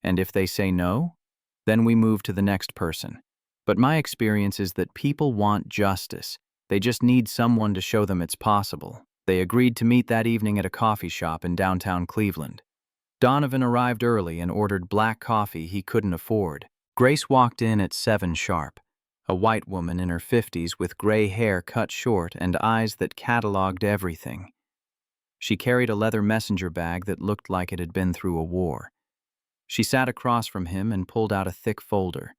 And if they say no, then we move to the next person. But my experience is that people want justice. They just need someone to show them it's possible." They agreed to meet that evening at a coffee shop in downtown Cleveland. Donovan arrived early and ordered black coffee he couldn't afford. Grace walked in at 7 sharp. A white woman in her 50s with gray hair cut short and eyes that cataloged everything. She carried a leather messenger bag that looked like it had been through a war. She sat across from him and pulled out a thick folder.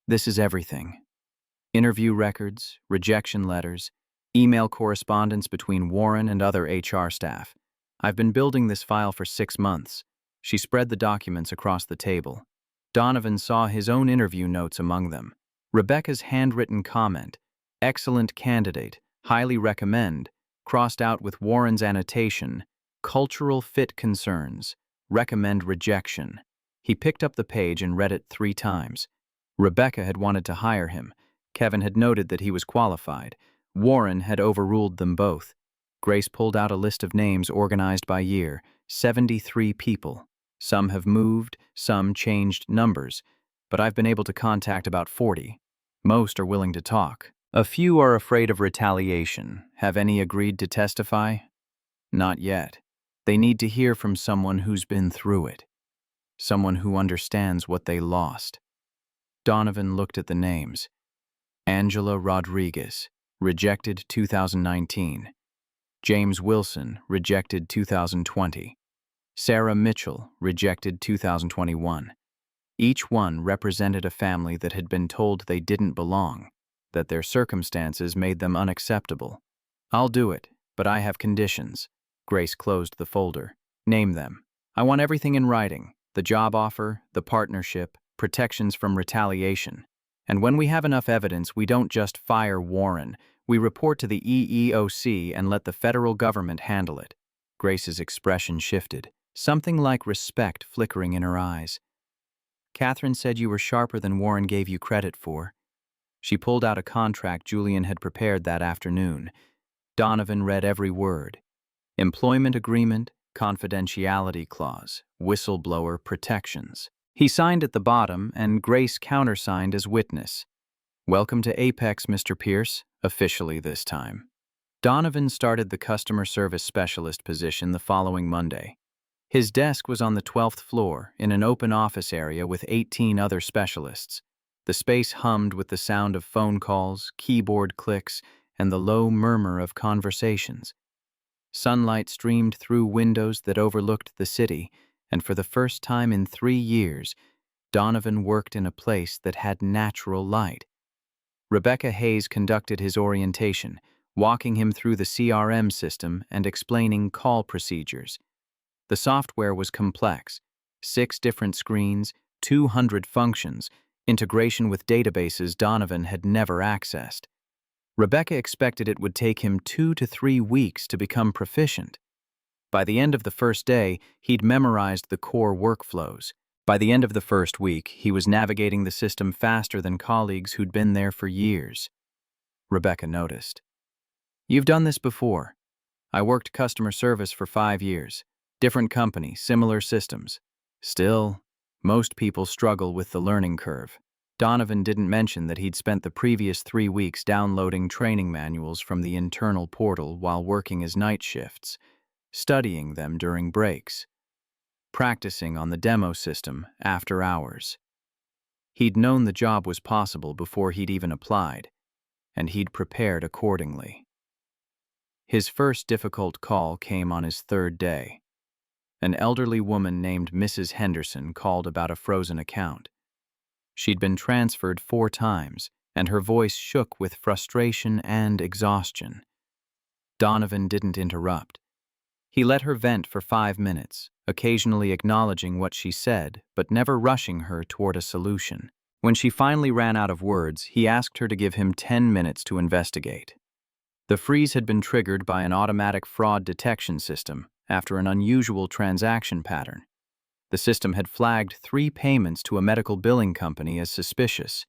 "This is everything. Interview records, rejection letters, email correspondence between Warren and other HR staff. I've been building this file for 6 months. She spread the documents across the table. Donovan saw his own interview notes among them. Rebecca's handwritten comment, "Excellent candidate, highly recommend," crossed out with Warren's annotation, "Cultural fit concerns, recommend rejection." He picked up the page and read it 3 times. Rebecca had wanted to hire him. Kevin had noted that he was qualified. Warren had overruled them both. Grace pulled out a list of names organized by year, 73 people. Some have moved, some changed numbers, but I've been able to contact about 40. Most are willing to talk. A few are afraid of retaliation. Have any agreed to testify? Not yet. They need to hear from someone who's been through it. Someone who understands what they lost. Donovan looked at the names. Angela Rodriguez, rejected 2019. James Wilson, rejected 2020. Sarah Mitchell, rejected 2021. Each one represented a family that had been told they didn't belong, that their circumstances made them unacceptable. I'll do it, but I have conditions. Grace closed the folder. Name them. I want everything in writing, the job offer, the partnership, protections from retaliation. And when we have enough evidence, we don't just fire Warren. We report to the EEOC and let the federal government handle it. Grace's expression shifted, something like respect flickering in her eyes. Catherine said you were sharper than Warren gave you credit for. She pulled out a contract Julian had prepared that afternoon. Donovan read every word. Employment agreement, confidentiality clause, whistleblower protections. He signed at the bottom, and Grace countersigned as witness. Welcome to Apex, Mr. Pierce, officially this time. Donovan started the customer service specialist position the following Monday. His desk was on the 12th floor in an open office area with 18 other specialists. The space hummed with the sound of phone calls, keyboard clicks, and the low murmur of conversations. Sunlight streamed through windows that overlooked the city, and for the first time in 3 years, Donovan worked in a place that had natural light. Rebecca Hayes conducted his orientation, walking him through the CRM system and explaining call procedures. The software was complex. 6 different screens, 200 functions, integration with databases Donovan had never accessed. Rebecca expected it would take him 2 to 3 weeks to become proficient. By the end of the first day, he'd memorized the core workflows. By the end of the first week, he was navigating the system faster than colleagues who'd been there for years. Rebecca noticed. You've done this before. I worked customer service for 5 years. Different company, similar systems. Still, most people struggle with the learning curve. Donovan didn't mention that he'd spent the previous 3 weeks downloading training manuals from the internal portal while working his night shifts, studying them during breaks, practicing on the demo system after hours. He'd known the job was possible before he'd even applied, and he'd prepared accordingly. His first difficult call came on his 3rd day. An elderly woman named Mrs. Henderson called about a frozen account. She'd been transferred 4 times, and her voice shook with frustration and exhaustion. Donovan didn't interrupt. He let her vent for 5 minutes, occasionally acknowledging what she said, but never rushing her toward a solution. When she finally ran out of words, he asked her to give him 10 minutes to investigate. The freeze had been triggered by an automatic fraud detection system after an unusual transaction pattern. The system had flagged 3 payments to a medical billing company as suspicious,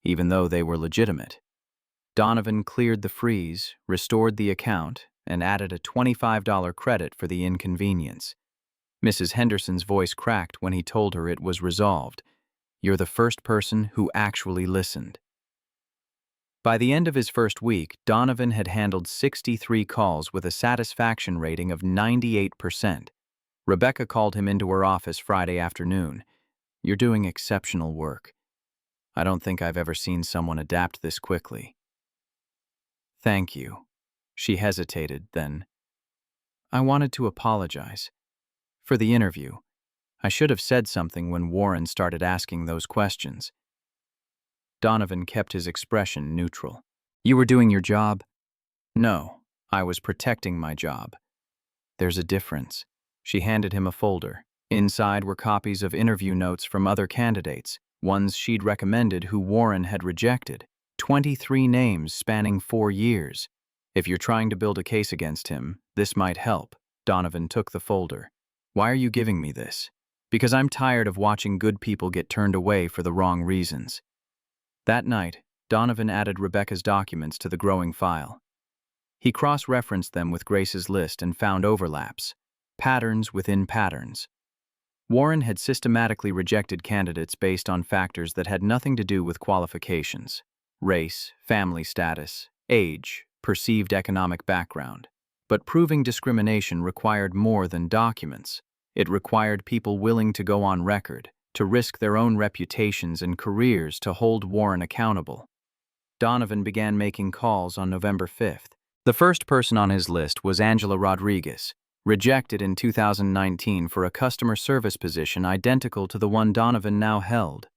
even though they were legitimate. Donovan cleared the freeze, restored the account, and added a $25 credit for the inconvenience. Mrs. Henderson's voice cracked when he told her it was resolved. You're the first person who actually listened. By the end of his first week, Donovan had handled 63 calls with a satisfaction rating of 98%. Rebecca called him into her office Friday afternoon. You're doing exceptional work. I don't think I've ever seen someone adapt this quickly. Thank you. She hesitated, then. I wanted to apologize. For the interview, I should have said something when Warren started asking those questions. Donovan kept his expression neutral. You were doing your job? No, I was protecting my job. There's a difference. She handed him a folder. Inside were copies of interview notes from other candidates, ones she'd recommended who Warren had rejected. 23 names spanning 4 years. If you're trying to build a case against him, this might help. Donovan took the folder. Why are you giving me this? Because I'm tired of watching good people get turned away for the wrong reasons. That night, Donovan added Rebecca's documents to the growing file. He cross-referenced them with Grace's list and found overlaps, patterns within patterns. Warren had systematically rejected candidates based on factors that had nothing to do with qualifications: race, family status, age, perceived economic background. But proving discrimination required more than documents. It required people willing to go on record, to risk their own reputations and careers to hold Warren accountable. Donovan began making calls on November 5th. The first person on his list was Angela Rodriguez, rejected in 2019 for a customer service position identical to the one Donovan now held.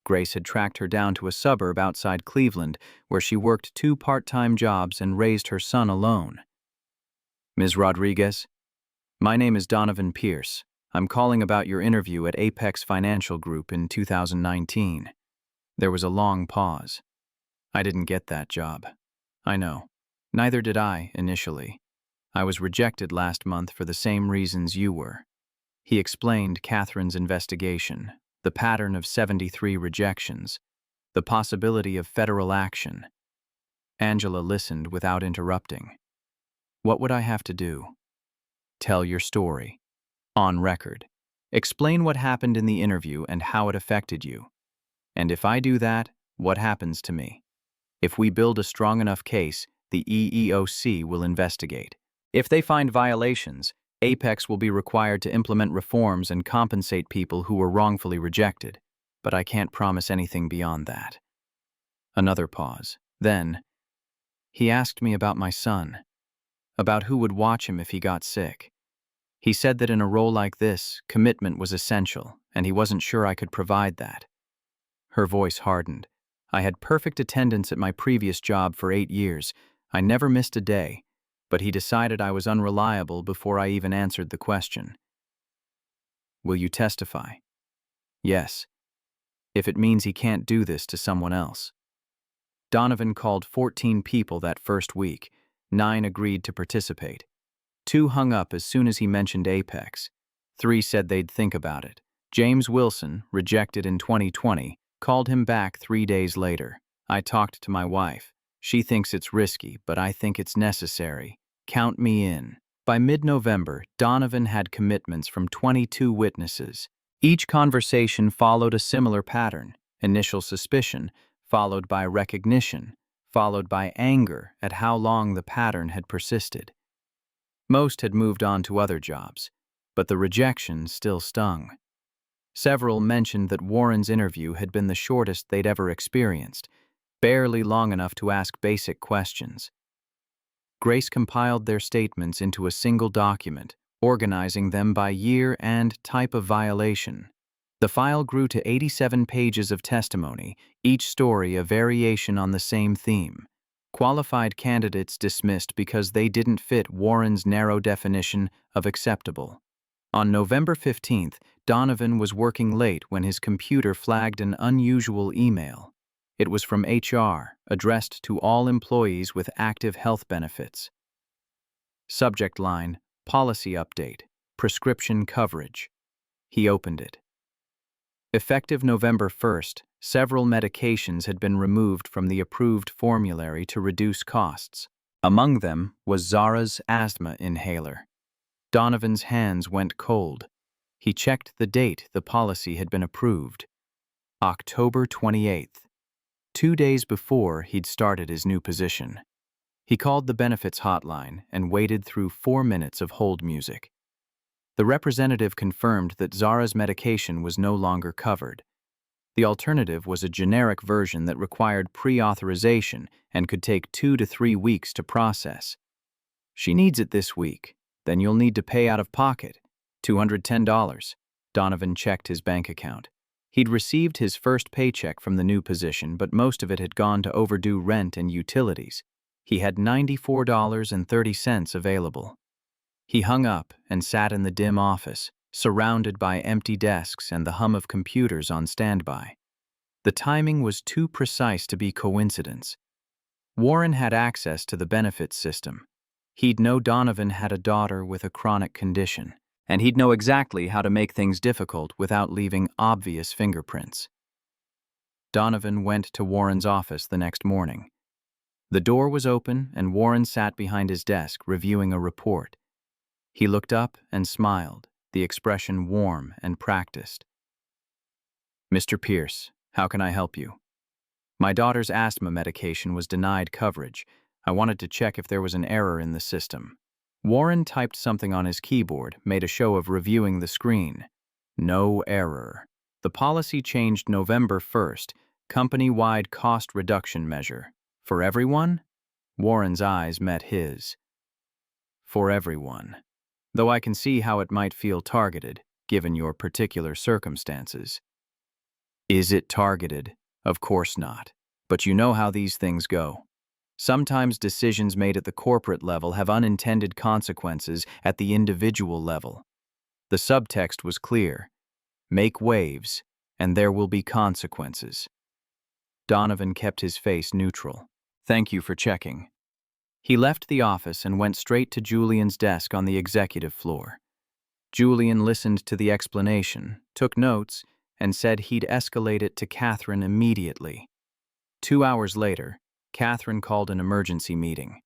Grace had tracked her down to a suburb outside Cleveland, where she worked 2 part-time jobs and raised her son alone. Ms. Rodriguez, my name is Donovan Pierce. I'm calling about your interview at Apex Financial Group in 2019. There was a long pause. I didn't get that job. I know. Neither did I, initially. I was rejected last month for the same reasons you were. He explained Catherine's investigation, the pattern of 73 rejections, the possibility of federal action. Angela listened without interrupting. What would I have to do? Tell your story. On record. Explain what happened in the interview and how it affected you. And if I do that, what happens to me? If we build a strong enough case, the EEOC will investigate. If they find violations, Apex will be required to implement reforms and compensate people who were wrongfully rejected. But I can't promise anything beyond that. Another pause. Then, he asked me about my son, about who would watch him if he got sick. He said that in a role like this, commitment was essential, and he wasn't sure I could provide that. Her voice hardened. I had perfect attendance at my previous job for 8 years. I never missed a day, but he decided I was unreliable before I even answered the question. Will you testify? Yes. If it means he can't do this to someone else. Donovan called 14 people that first week. 9 agreed to participate. 2 hung up as soon as he mentioned Apex. 3 said they'd think about it. James Wilson, rejected in 2020, called him back 3 days later. I talked to my wife. She thinks it's risky, but I think it's necessary. Count me in. By mid-November, Donovan had commitments from 22 witnesses. Each conversation followed a similar pattern: initial suspicion, followed by recognition, followed by anger at how long the pattern had persisted. Most had moved on to other jobs, but the rejection still stung. Several mentioned that Warren's interview had been the shortest they'd ever experienced, barely long enough to ask basic questions. Grace compiled their statements into a single document, organizing them by year and type of violation. The file grew to 87 pages of testimony, each story a variation on the same theme. Qualified candidates dismissed because they didn't fit Warren's narrow definition of acceptable. On November 15th, Donovan was working late when his computer flagged an unusual email. It was from HR, addressed to all employees with active health benefits. Subject line: Policy Update, Prescription Coverage. He opened it. Effective November 1st, several medications had been removed from the approved formulary to reduce costs. Among them was Zara's asthma inhaler. Donovan's hands went cold. He checked the date the policy had been approved. October 28th. 2 days before he'd started his new position. He called the benefits hotline and waited through 4 minutes of hold music. The representative confirmed that Zara's medication was no longer covered. The alternative was a generic version that required pre-authorization and could take 2 to 3 weeks to process. She needs it this week. Then you'll need to pay out of pocket, $210. Donovan checked his bank account. He'd received his first paycheck from the new position, but most of it had gone to overdue rent and utilities. He had $94.30 available. He hung up and sat in the dim office, surrounded by empty desks and the hum of computers on standby. The timing was too precise to be coincidence. Warren had access to the benefits system. He'd know Donovan had a daughter with a chronic condition, and he'd know exactly how to make things difficult without leaving obvious fingerprints. Donovan went to Warren's office the next morning. The door was open, and Warren sat behind his desk reviewing a report. He looked up and smiled, the expression warm and practiced. "Mr. Pierce, how can I help you?" "My daughter's asthma medication was denied coverage. I wanted to check if there was an error in the system." Warren typed something on his keyboard, made a show of reviewing the screen. No error. The policy changed November 1st, company-wide cost reduction measure. For everyone? Warren's eyes met his. For everyone. Though I can see how it might feel targeted, given your particular circumstances. Is it targeted? Of course not. But you know how these things go. Sometimes decisions made at the corporate level have unintended consequences at the individual level. The subtext was clear. Make waves, and there will be consequences. Donovan kept his face neutral. Thank you for checking. He left the office and went straight to Julian's desk on the executive floor. Julian listened to the explanation, took notes, and said he'd escalate it to Catherine immediately. 2 hours later, Catherine called an emergency meeting.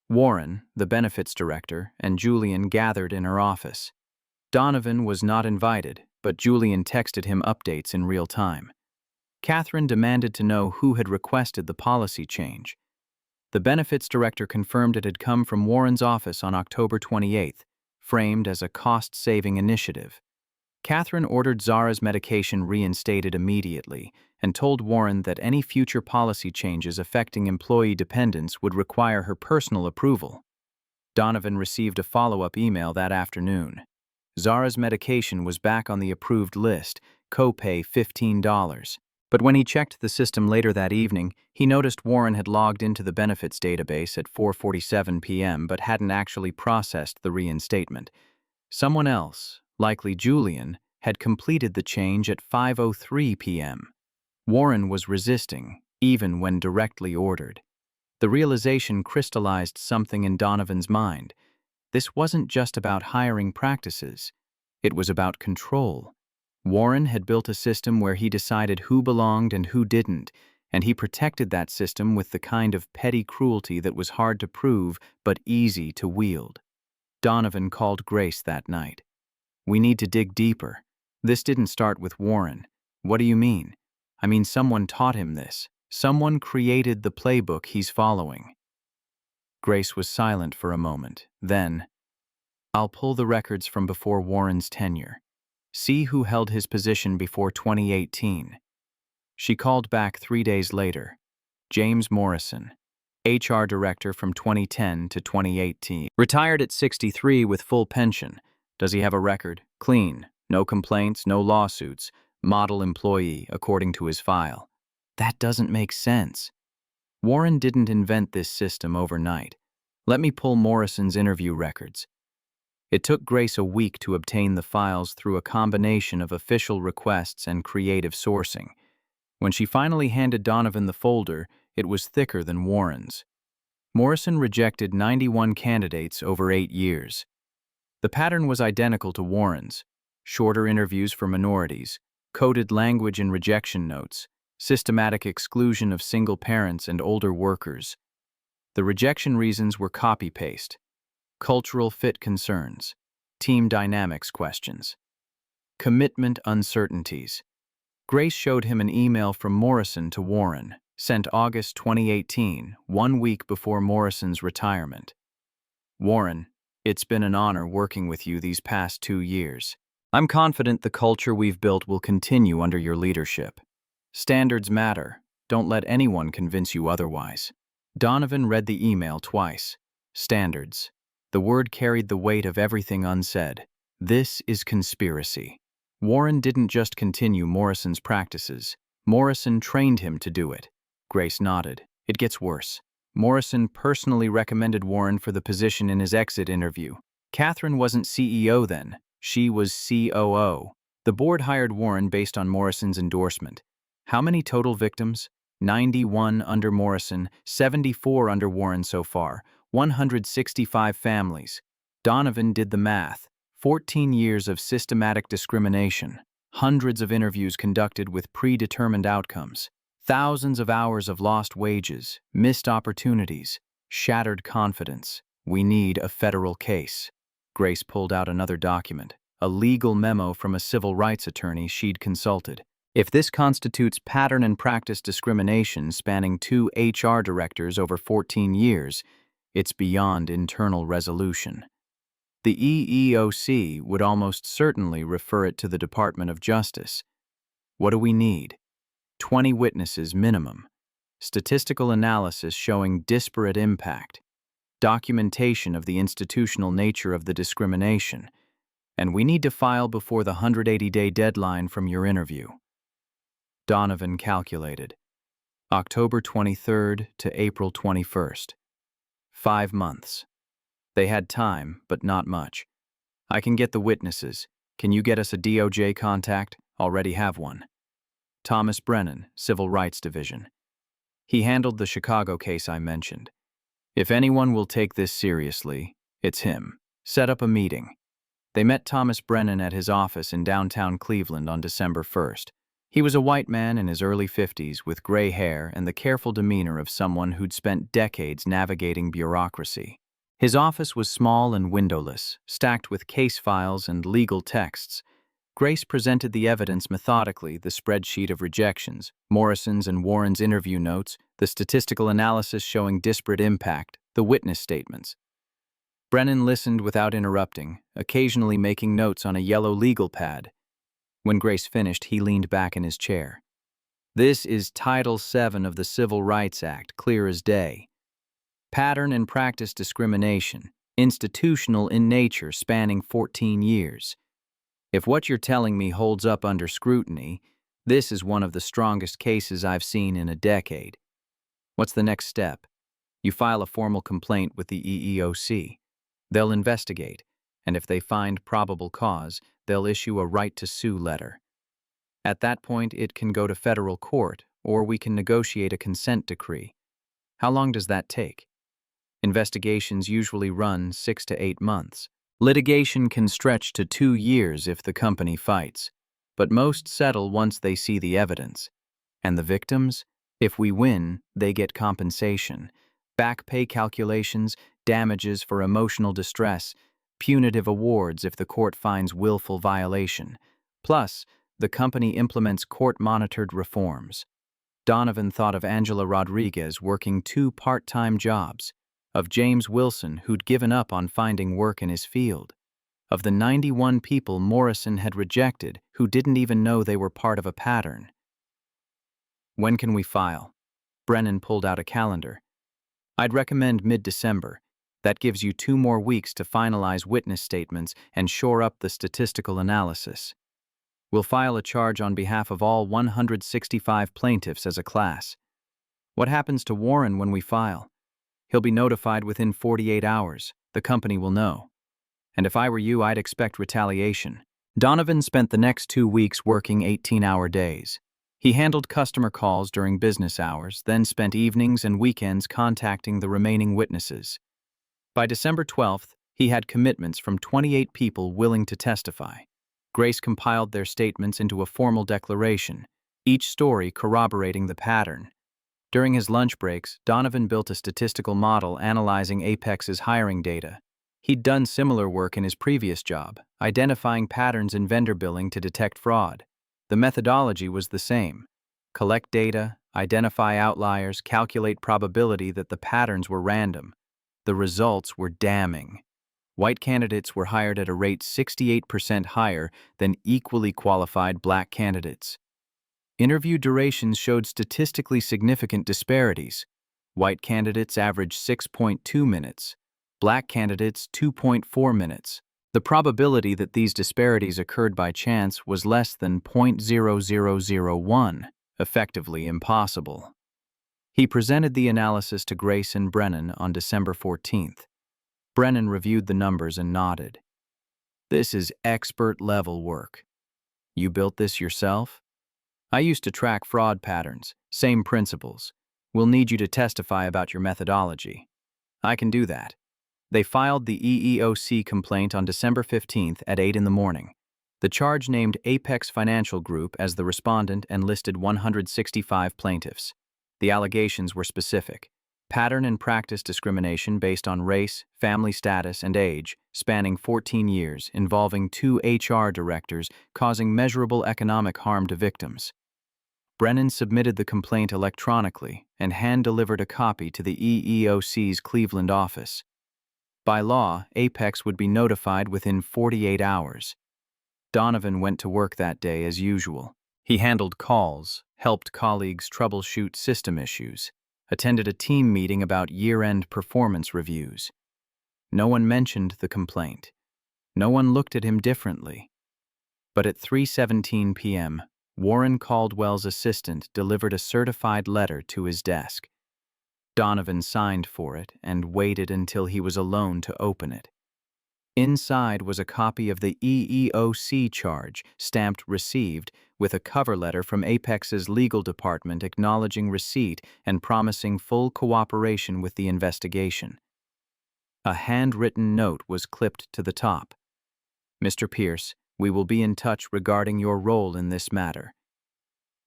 Warren, the benefits director, and Julian gathered in her office. Donovan was not invited, but Julian texted him updates in real time. Catherine demanded to know who had requested the policy change. The benefits director confirmed it had come from Warren's office on October 28th, framed as a cost-saving initiative. Catherine ordered Zara's medication reinstated immediately and told Warren that any future policy changes affecting employee dependents would require her personal approval. Donovan received a follow-up email that afternoon. Zara's medication was back on the approved list, copay $15. But when he checked the system later that evening, he noticed Warren had logged into the benefits database at 4:47 p.m. but hadn't actually processed the reinstatement. Someone else, likely Julian, had completed the change at 5:03 p.m. Warren was resisting, even when directly ordered. The realization crystallized something in Donovan's mind. This wasn't just about hiring practices. It was about control. Warren had built a system where he decided who belonged and who didn't, and he protected that system with the kind of petty cruelty that was hard to prove but easy to wield. Donovan called Grace that night. "We need to dig deeper. This didn't start with Warren." "What do you mean?" "I mean someone taught him this. Someone created the playbook he's following." Grace was silent for a moment. Then, "I'll pull the records from before Warren's tenure. See who held his position before 2018. She called back 3 days later. James Morrison, HR director from 2010 to 2018. Retired at 63 with full pension. Does he have a record? Clean. No complaints, no lawsuits. Model employee, according to his file. That doesn't make sense. Warren didn't invent this system overnight. Let me pull Morrison's interview records. It took Grace a week to obtain the files through a combination of official requests and creative sourcing. When she finally handed Donovan the folder, it was thicker than Warren's. Morrison rejected 91 candidates over 8 years. The pattern was identical to Warren's: shorter interviews for minorities, coded language in rejection notes, systematic exclusion of single parents and older workers. The rejection reasons were copy-paste. Cultural fit concerns, team dynamics questions, commitment uncertainties. Grace showed him an email from Morrison to Warren, sent August 2018, 1 week before Morrison's retirement. "Warren, it's been an honor working with you these past 2 years. I'm confident the culture we've built will continue under your leadership. Standards matter. Don't let anyone convince you otherwise." Donovan read the email twice. Standards. The word carried the weight of everything unsaid. This is conspiracy. Warren didn't just continue Morrison's practices. Morrison trained him to do it. Grace nodded. It gets worse. Morrison personally recommended Warren for the position in his exit interview. Catherine wasn't CEO then. She was COO. The board hired Warren based on Morrison's endorsement. How many total victims? 91 under Morrison, 74 under Warren so far, 165 families. Donovan did the math. 14 years of systematic discrimination, hundreds of interviews conducted with predetermined outcomes, thousands of hours of lost wages, missed opportunities, shattered confidence. We need a federal case. Grace pulled out another document, a legal memo from a civil rights attorney she'd consulted. If this constitutes pattern and practice discrimination spanning 2 HR directors over 14 years, it's beyond internal resolution. The EEOC would almost certainly refer it to the Department of Justice. What do we need? 20 witnesses minimum, statistical analysis showing disparate impact, documentation of the institutional nature of the discrimination, and we need to file before the 180-day deadline from your interview. Donovan calculated. October 23rd to April 21st. 5 months. They had time, but not much. I can get the witnesses. Can you get us a DOJ contact? Already have one. Thomas Brennan, Civil Rights Division. He handled the Chicago case I mentioned. If anyone will take this seriously, it's him. Set up a meeting. They met Thomas Brennan at his office in downtown Cleveland on December 1st. He was a white man in his early 50s with gray hair and the careful demeanor of someone who'd spent decades navigating bureaucracy. His office was small and windowless, stacked with case files and legal texts. Grace presented the evidence methodically, the spreadsheet of rejections, Morrison's and Warren's interview notes, the statistical analysis showing disparate impact, the witness statements. Brennan listened without interrupting, occasionally making notes on a yellow legal pad. When Grace finished, he leaned back in his chair. This is Title VII of the Civil Rights Act, clear as day. Pattern and practice discrimination, institutional in nature, spanning 14 years. If what you're telling me holds up under scrutiny, this is one of the strongest cases I've seen in a decade. What's the next step? You file a formal complaint with the EEOC. They'll investigate, and if they find probable cause, they'll issue a right to sue letter. At that point, it can go to federal court, or we can negotiate a consent decree. How long does that take? Investigations usually run 6 to 8 months. Litigation can stretch to 2 years if the company fights, but most settle once they see the evidence. And the victims? If we win, they get compensation, back pay calculations, damages for emotional distress, punitive awards if the court finds willful violation. Plus, the company implements court-monitored reforms. Donovan thought of Angela Rodriguez working 2 part-time jobs, of James Wilson, who'd given up on finding work in his field, of the 91 people Morrison had rejected who didn't even know they were part of a pattern. When can we file? Brennan pulled out a calendar. I'd recommend mid-December. That gives you 2 more weeks to finalize witness statements and shore up the statistical analysis. We'll file a charge on behalf of all 165 plaintiffs as a class. What happens to Warren when we file? He'll be notified within 48 hours. The company will know. And if I were you, I'd expect retaliation. Donovan spent the next 2 weeks working 18-hour days. He handled customer calls during business hours, then spent evenings and weekends contacting the remaining witnesses. By December 12th, he had commitments from 28 people willing to testify. Grace compiled their statements into a formal declaration, each story corroborating the pattern. During his lunch breaks, Donovan built a statistical model analyzing Apex's hiring data. He'd done similar work in his previous job, identifying patterns in vendor billing to detect fraud. The methodology was the same. Collect data, identify outliers, calculate probability that the patterns were random. The results were damning. White candidates were hired at a rate 68% higher than equally qualified black candidates. Interview durations showed statistically significant disparities. White candidates averaged 6.2 minutes, black candidates 2.4 minutes. The probability that these disparities occurred by chance was less than 0.0001, effectively impossible. He presented the analysis to Grace and Brennan on December 14th. Brennan reviewed the numbers and nodded. This is expert-level work. You built this yourself? I used to track fraud patterns, same principles. We'll need you to testify about your methodology. I can do that. They filed the EEOC complaint on December 15th at 8 in the morning. The charge named Apex Financial Group as the respondent and listed 165 plaintiffs. The allegations were specific. Pattern and practice discrimination based on race, family status, and age, spanning 14 years, involving 2 HR directors, causing measurable economic harm to victims. Brennan submitted the complaint electronically and hand-delivered a copy to the EEOC's Cleveland office. By law, Apex would be notified within 48 hours. Donovan went to work that day as usual. He handled calls, helped colleagues troubleshoot system issues, attended a team meeting about year-end performance reviews. No one mentioned the complaint. No one looked at him differently. But at 3:17 p.m., Warren Caldwell's assistant delivered a certified letter to his desk. Donovan signed for it and waited until he was alone to open it. Inside was a copy of the EEOC charge, stamped received, with a cover letter from Apex's legal department acknowledging receipt and promising full cooperation with the investigation. A handwritten note was clipped to the top. Mr. Pierce, we will be in touch regarding your role in this matter.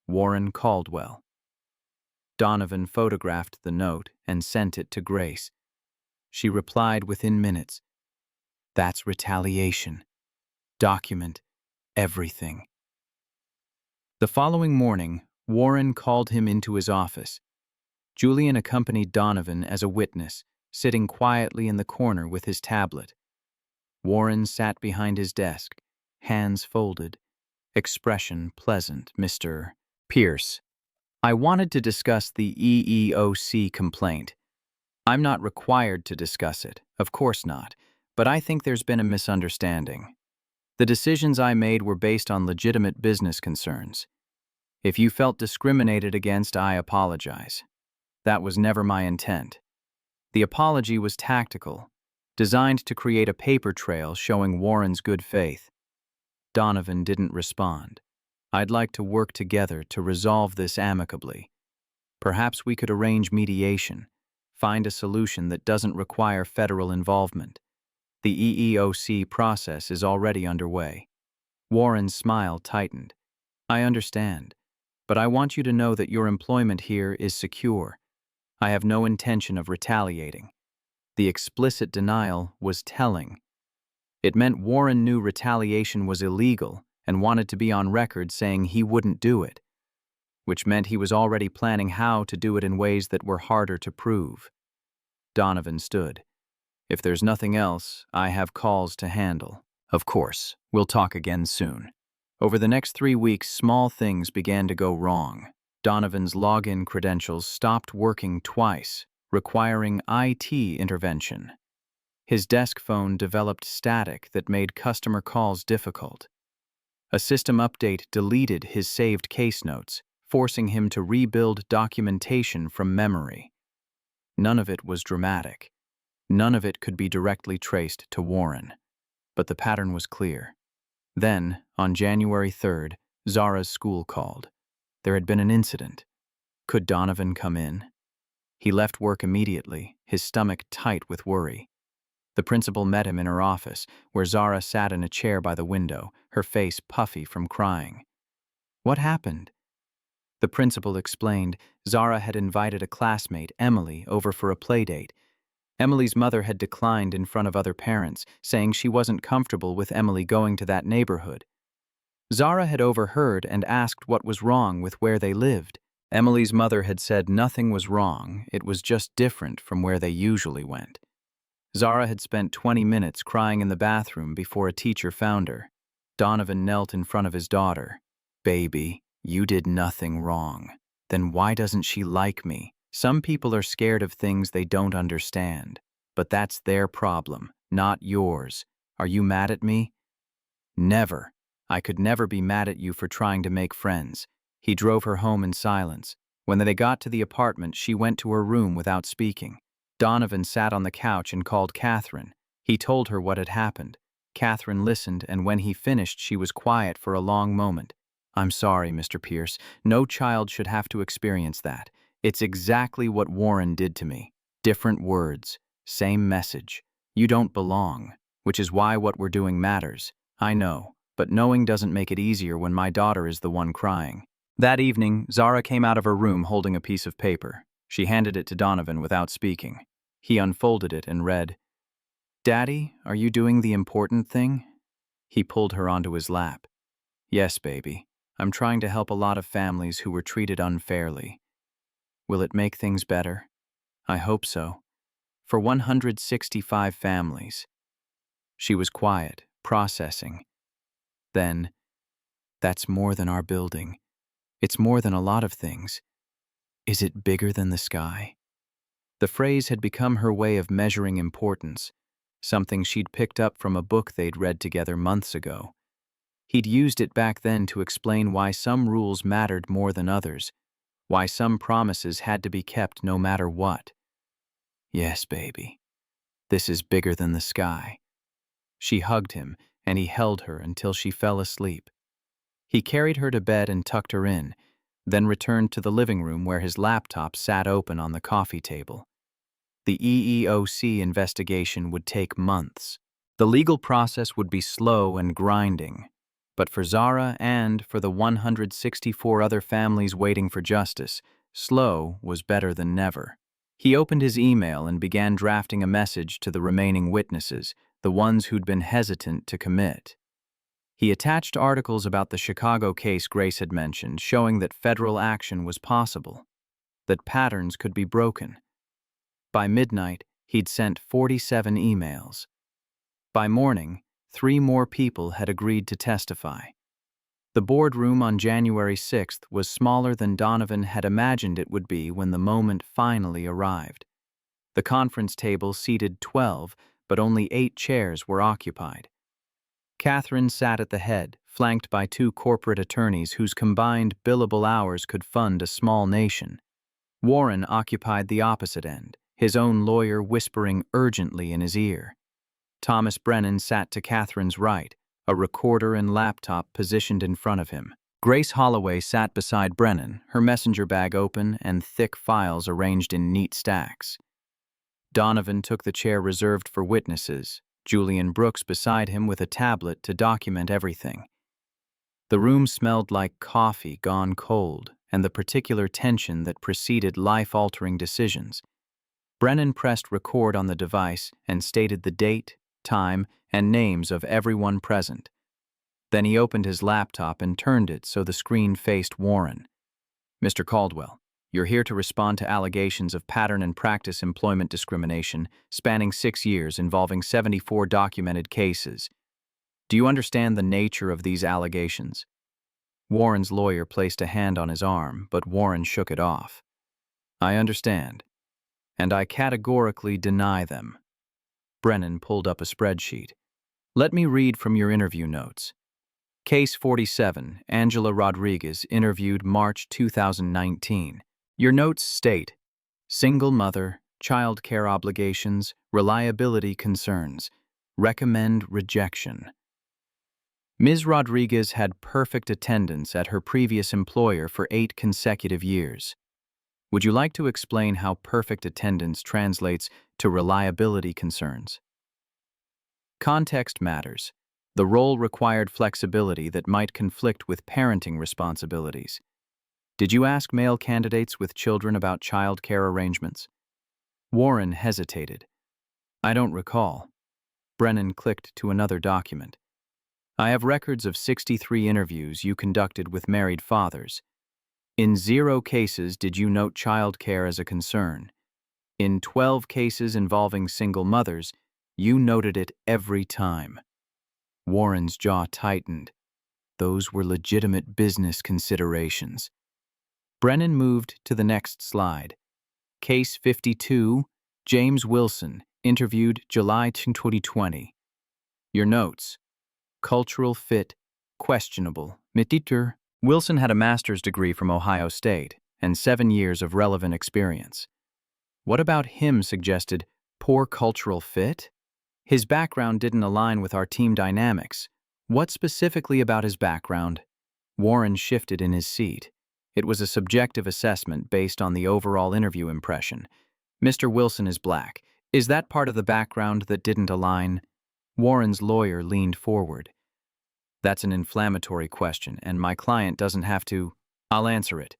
Warren Caldwell. Donovan photographed the note and sent it to Grace. She replied within minutes. That's retaliation. Document everything. The following morning, Warren called him into his office. Julian accompanied Donovan as a witness, sitting quietly in the corner with his tablet. Warren sat behind his desk, hands folded, expression pleasant. Mr. Pierce, I wanted to discuss the EEOC complaint. I'm not required to discuss it, of course not, but I think there's been a misunderstanding. The decisions I made were based on legitimate business concerns. If you felt discriminated against, I apologize. That was never my intent. The apology was tactical, designed to create a paper trail showing Warren's good faith. Donovan didn't respond. I'd like to work together to resolve this amicably. Perhaps we could arrange mediation, find a solution that doesn't require federal involvement. The EEOC process is already underway. Warren's smile tightened. I understand, but I want you to know that your employment here is secure. I have no intention of retaliating. The explicit denial was telling. It meant Warren knew retaliation was illegal and wanted to be on record saying he wouldn't do it, which meant he was already planning how to do it in ways that were harder to prove. Donovan stood. If there's nothing else, I have calls to handle. Of course, we'll talk again soon. Over the next 3 weeks, small things began to go wrong. Donovan's login credentials stopped working twice, requiring IT intervention. His desk phone developed static that made customer calls difficult. A system update deleted his saved case notes, forcing him to rebuild documentation from memory. None of it was dramatic. None of it could be directly traced to Warren. But the pattern was clear. Then, on January 3rd, Zara's school called. There had been an incident. Could Donovan come in? He left work immediately, his stomach tight with worry. The principal met him in her office, where Zara sat in a chair by the window, her face puffy from crying. What happened? The principal explained Zara had invited a classmate, Emily, over for a playdate. Emily's mother had declined in front of other parents, saying she wasn't comfortable with Emily going to that neighborhood. Zara had overheard and asked what was wrong with where they lived. Emily's mother had said nothing was wrong, it was just different from where they usually went. Zara had spent 20 minutes crying in the bathroom before a teacher found her. Donovan knelt in front of his daughter. Baby, you did nothing wrong. Then why doesn't she like me? Some people are scared of things they don't understand. But that's their problem, not yours. Are you mad at me? Never. I could never be mad at you for trying to make friends. He drove her home in silence. When they got to the apartment, she went to her room without speaking. Donovan sat on the couch and called Catherine. He told her what had happened. Catherine listened, and when he finished, she was quiet for a long moment. "I'm sorry, Mr. Pierce. No child should have to experience that. It's exactly what Warren did to me. Different words, same message. You don't belong, which is why what we're doing matters. I know, but knowing doesn't make it easier when my daughter is the one crying." That evening, Zara came out of her room holding a piece of paper. She handed it to Donovan without speaking. He unfolded it and read, "Daddy, are you doing the important thing?" He pulled her onto his lap. "Yes, baby. I'm trying to help a lot of families who were treated unfairly. Will it make things better? I hope so. For 165 families." She was quiet, processing. Then, "That's more than our building. It's more than a lot of things. Is it bigger than the sky?" The phrase had become her way of measuring importance, something she'd picked up from a book they'd read together months ago. He'd used it back then to explain why some rules mattered more than others, why some promises had to be kept no matter what. "Yes, baby. This is bigger than the sky." She hugged him, and he held her until she fell asleep. He carried her to bed and tucked her in, then returned to the living room where his laptop sat open on the coffee table. The EEOC investigation would take months. The legal process would be slow and grinding, but for Zara and for the 164 other families waiting for justice, slow was better than never. He opened his email and began drafting a message to the remaining witnesses, the ones who'd been hesitant to commit. He attached articles about the Chicago case Grace had mentioned, showing that federal action was possible, that patterns could be broken. By midnight, he'd sent 47 emails. By morning, 3 more people had agreed to testify. The boardroom on January 6th was smaller than Donovan had imagined it would be when the moment finally arrived. The conference table seated 12, but only 8 chairs were occupied. Catherine sat at the head, flanked by 2 corporate attorneys whose combined billable hours could fund a small nation. Warren occupied the opposite end, his own lawyer whispering urgently in his ear. Thomas Brennan sat to Catherine's right, a recorder and laptop positioned in front of him. Grace Holloway sat beside Brennan, her messenger bag open and thick files arranged in neat stacks. Donovan took the chair reserved for witnesses, Julian Brooks beside him with a tablet to document everything. The room smelled like coffee gone cold and the particular tension that preceded life-altering decisions. Brennan pressed record on the device and stated the date, time, and names of everyone present. Then he opened his laptop and turned it so the screen faced Warren. "Mr. Caldwell, you're here to respond to allegations of pattern and practice employment discrimination spanning 6 years involving 74 documented cases. Do you understand the nature of these allegations?" Warren's lawyer placed a hand on his arm, but Warren shook it off. "I understand, and I categorically deny them." Brennan pulled up a spreadsheet. "Let me read from your interview notes. Case 47, Angela Rodriguez, interviewed March 2019. Your notes state, single mother, child care obligations, reliability concerns, recommend rejection. Ms. Rodriguez had perfect attendance at her previous employer for 8 consecutive years. Would you like to explain how perfect attendance translates to reliability concerns? Context matters. The role required flexibility that might conflict with parenting responsibilities. Did you ask male candidates with children about child care arrangements? Warren hesitated. "I don't recall." Brennan clicked to another document. "I have records of 63 interviews you conducted with married fathers. In 0 cases did you note child care as a concern. In 12 cases involving single mothers, you noted it every time." Warren's jaw tightened. Those were legitimate business considerations. Brennan moved to the next slide. Case 52, James Wilson, interviewed July 2020. Your notes. Cultural fit, questionable. Mititer. Wilson had a master's degree from Ohio State and 7 years of relevant experience. What about him suggested poor cultural fit? His background didn't align with our team dynamics. What specifically about his background? Warren shifted in his seat. It was a subjective assessment based on the overall interview impression. Mr. Wilson is black. Is that part of the background that didn't align? Warren's lawyer leaned forward. That's an inflammatory question, and my client doesn't have to. I'll answer it.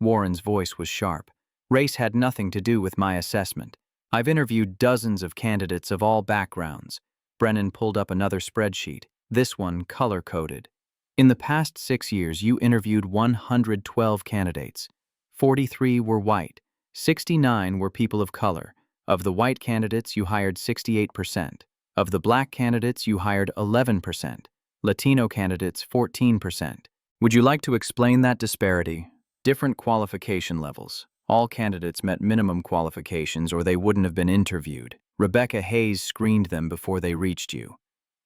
Warren's voice was sharp. Race had nothing to do with my assessment. I've interviewed dozens of candidates of all backgrounds. Brennan pulled up another spreadsheet, this one color-coded. In the past 6 years, you interviewed 112 candidates. 43 were white. 69 were people of color. Of the white candidates, you hired 68%. Of the black candidates, you hired 11%. Latino candidates, 14%. Would you like to explain that disparity? Different qualification levels. All candidates met minimum qualifications or they wouldn't have been interviewed. Rebecca Hayes screened them before they reached you.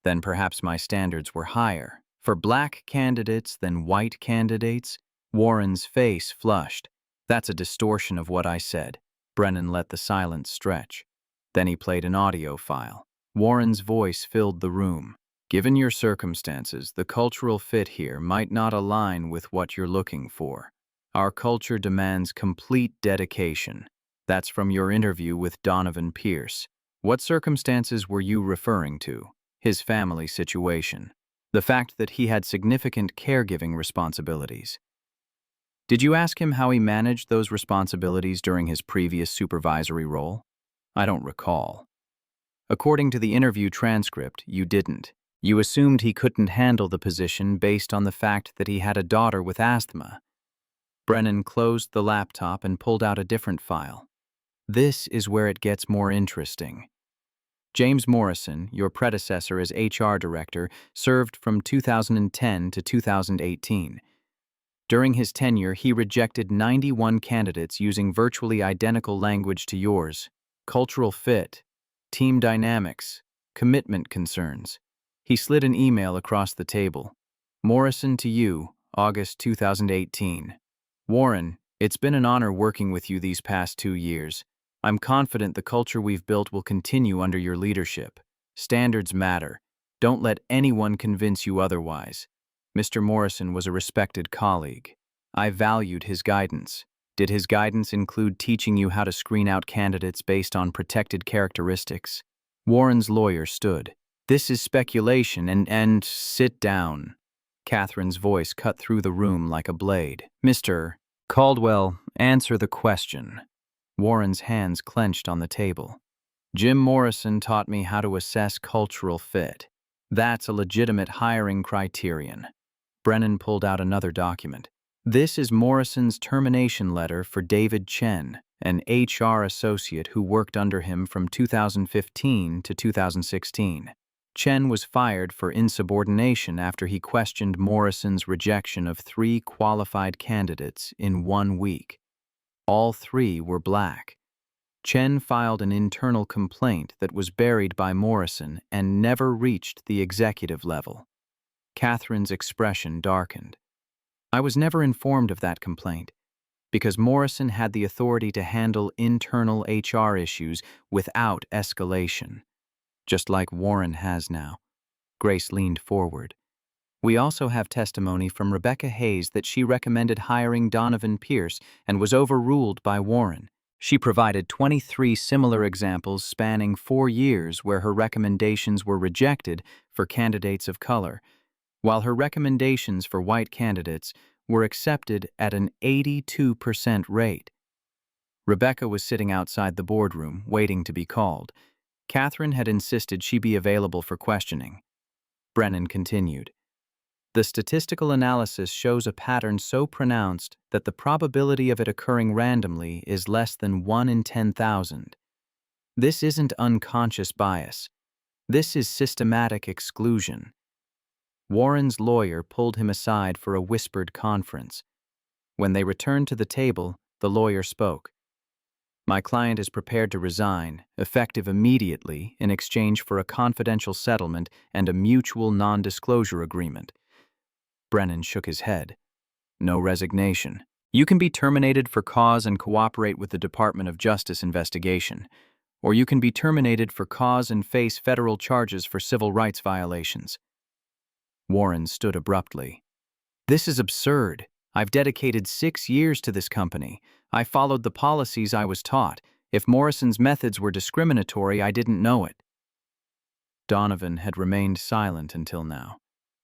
Then perhaps my standards were higher. For black candidates than white candidates? Warren's face flushed. That's a distortion of what I said. Brennan let the silence stretch. Then he played an audio file. Warren's voice filled the room. Given your circumstances, the cultural fit here might not align with what you're looking for. Our culture demands complete dedication. That's from your interview with Donovan Pierce. What circumstances were you referring to? His family situation. The fact that he had significant caregiving responsibilities. Did you ask him how he managed those responsibilities during his previous supervisory role? I don't recall. According to the interview transcript, you didn't. You assumed he couldn't handle the position based on the fact that he had a daughter with asthma. Brennan closed the laptop and pulled out a different file. This is where it gets more interesting. James Morrison, your predecessor as HR director, served from 2010 to 2018. During his tenure, he rejected 91 candidates using virtually identical language to yours. Cultural fit, team dynamics, commitment concerns. He slid an email across the table. Morrison to you, August 2018. Warren, it's been an honor working with you these past 2 years. I'm confident the culture we've built will continue under your leadership. Standards matter. Don't let anyone convince you otherwise. Mr. Morrison was a respected colleague. I valued his guidance. Did his guidance include teaching you how to screen out candidates based on protected characteristics? Warren's lawyer stood. This is speculation and sit down. Catherine's voice cut through the room like a blade. Mr. Caldwell, answer the question. Warren's hands clenched on the table. Jim Morrison taught me how to assess cultural fit. That's a legitimate hiring criterion. Brennan pulled out another document. This is Morrison's termination letter for David Chen, an HR associate who worked under him from 2015 to 2016. Chen was fired for insubordination after he questioned Morrison's rejection of 3 qualified candidates in 1 week. All 3 were black. Chen filed an internal complaint that was buried by Morrison and never reached the executive level. Catherine's expression darkened. I was never informed of that complaint because Morrison had the authority to handle internal HR issues without escalation, just like Warren has now. Grace leaned forward. We also have testimony from Rebecca Hayes that she recommended hiring Donovan Pierce and was overruled by Warren. She provided 23 similar examples spanning 4 years where her recommendations were rejected for candidates of color, while her recommendations for white candidates were accepted at an 82% rate. Rebecca was sitting outside the boardroom, waiting to be called. Catherine had insisted she be available for questioning. Brennan continued. The statistical analysis shows a pattern so pronounced that the probability of it occurring randomly is less than 1 in 10,000. This isn't unconscious bias. This is systematic exclusion. Warren's lawyer pulled him aside for a whispered conference. When they returned to the table, the lawyer spoke. My client is prepared to resign, effective immediately, in exchange for a confidential settlement and a mutual non-disclosure agreement. Brennan shook his head. No resignation. You can be terminated for cause and cooperate with the Department of Justice investigation, or you can be terminated for cause and face federal charges for civil rights violations. Warren stood abruptly. This is absurd. I've dedicated 6 years to this company. I followed the policies I was taught. If Morrison's methods were discriminatory, I didn't know it. Donovan had remained silent until now,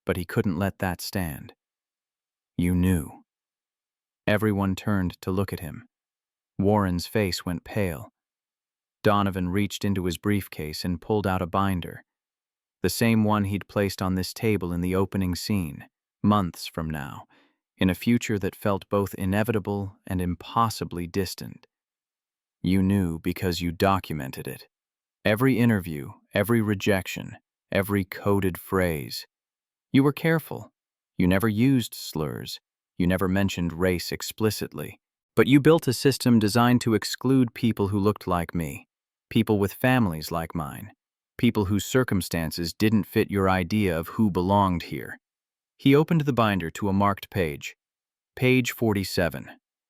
but he couldn't let that stand. You knew. Everyone turned to look at him. Warren's face went pale. Donovan reached into his briefcase and pulled out a binder, the same one he'd placed on this table in the opening scene, months from now, in a future that felt both inevitable and impossibly distant. You knew because you documented it. Every interview, every rejection, every coded phrase. You were careful. You never used slurs. You never mentioned race explicitly. But you built a system designed to exclude people who looked like me, people with families like mine, people whose circumstances didn't fit your idea of who belonged here. He opened the binder to a marked page. Page 47.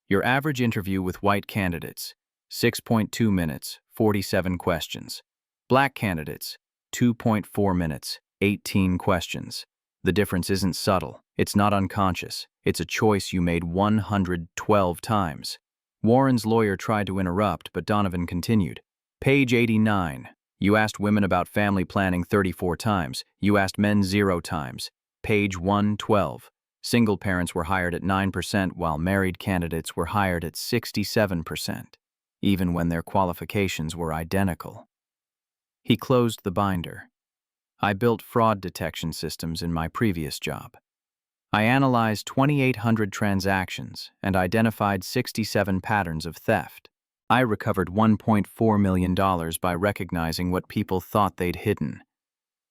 Your average interview with white candidates, 6.2 minutes, 47 questions. Black candidates, 2.4 minutes, 18 questions. The difference isn't subtle. It's not unconscious. It's a choice you made 112 times. Warren's lawyer tried to interrupt, but Donovan continued. Page 89. You asked women about family planning 34 times. You asked men 0 times. Page 112. Single parents were hired at 9%, while married candidates were hired at 67%, even when their qualifications were identical. He closed the binder. I built fraud detection systems in my previous job. I analyzed 2,800 transactions and identified 67 patterns of theft. I recovered $1.4 million by recognizing what people thought they'd hidden.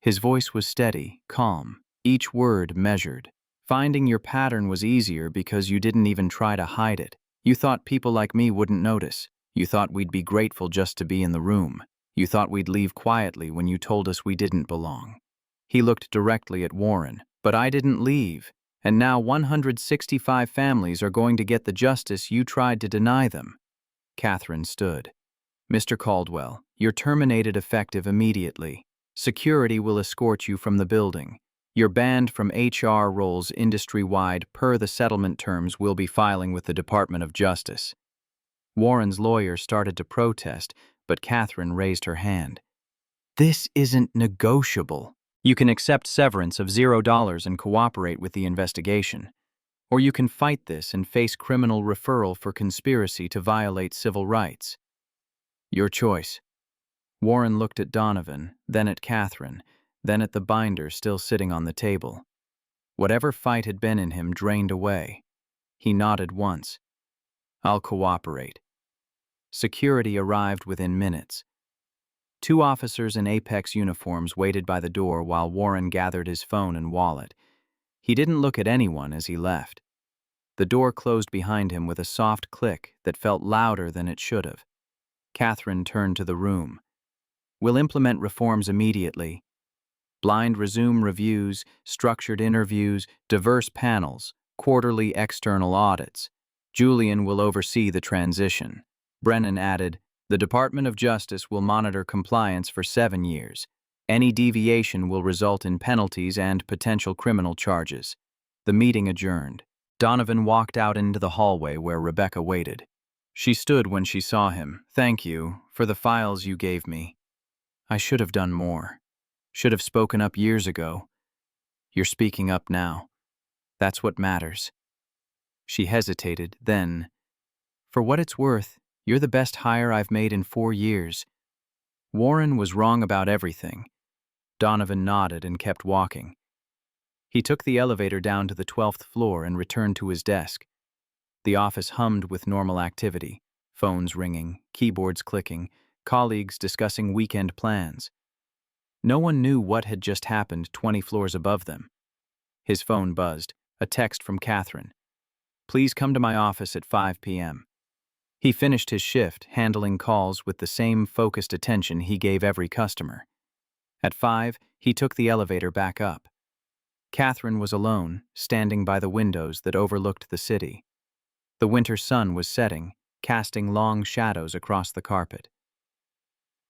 His voice was steady, calm, each word measured. Finding your pattern was easier because you didn't even try to hide it. You thought people like me wouldn't notice. You thought we'd be grateful just to be in the room. You thought we'd leave quietly when you told us we didn't belong. He looked directly at Warren. But I didn't leave. And now 165 families are going to get the justice you tried to deny them. Catherine stood. Mr. Caldwell, you're terminated effective immediately. Security will escort you from the building. You're banned from HR roles industry-wide per the settlement terms we'll be filing with the Department of Justice. Warren's lawyer started to protest, but Catherine raised her hand. This isn't negotiable. You can accept severance of $0 and cooperate with the investigation. Or you can fight this and face criminal referral for conspiracy to violate civil rights. Your choice. Warren looked at Donovan, then at Catherine, then at the binder still sitting on the table. Whatever fight had been in him drained away. He nodded once. I'll cooperate. Security arrived within minutes. 2 officers in Apex uniforms waited by the door while Warren gathered his phone and wallet. He didn't look at anyone as he left. The door closed behind him with a soft click that felt louder than it should have. Catherine turned to the room. We'll implement reforms immediately. Blind resume reviews, structured interviews, diverse panels, quarterly external audits. Julian will oversee the transition. Brennan added, the Department of Justice will monitor compliance for 7 years. Any deviation will result in penalties and potential criminal charges. The meeting adjourned. Donovan walked out into the hallway where Rebecca waited. She stood when she saw him. Thank you for the files you gave me. I should have done more. Should have spoken up years ago. You're speaking up now. That's what matters. She hesitated, then, for what it's worth, you're the best hire I've made in 4 years. Warren was wrong about everything. Donovan nodded and kept walking. He took the elevator down to the 12th floor and returned to his desk. The office hummed with normal activity, phones ringing, keyboards clicking, colleagues discussing weekend plans. No one knew what had just happened 20 floors above them. His phone buzzed, a text from Catherine. Please come to my office at 5 p.m. He finished his shift, handling calls with the same focused attention he gave every customer. At 5, he took the elevator back up. Catherine was alone, standing by the windows that overlooked the city. The winter sun was setting, casting long shadows across the carpet.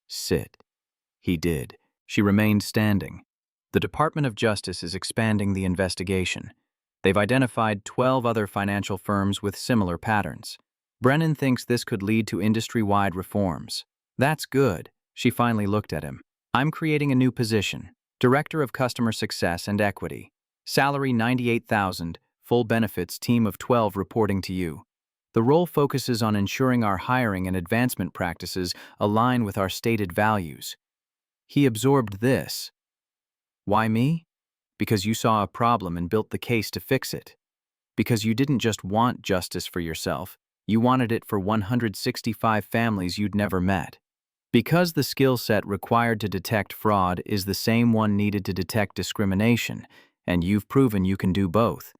Sit. He did. She remained standing. The Department of Justice is expanding the investigation. They've identified 12 other financial firms with similar patterns. Brennan thinks this could lead to industry-wide reforms. That's good. She finally looked at him. I'm creating a new position, Director of Customer Success and Equity. Salary $98,000, full benefits, team of 12 reporting to you. The role focuses on ensuring our hiring and advancement practices align with our stated values. He absorbed this. Why me? Because you saw a problem and built the case to fix it. Because you didn't just want justice for yourself, you wanted it for 165 families you'd never met. Because the skill set required to detect fraud is the same one needed to detect discrimination, and you've proven you can do both.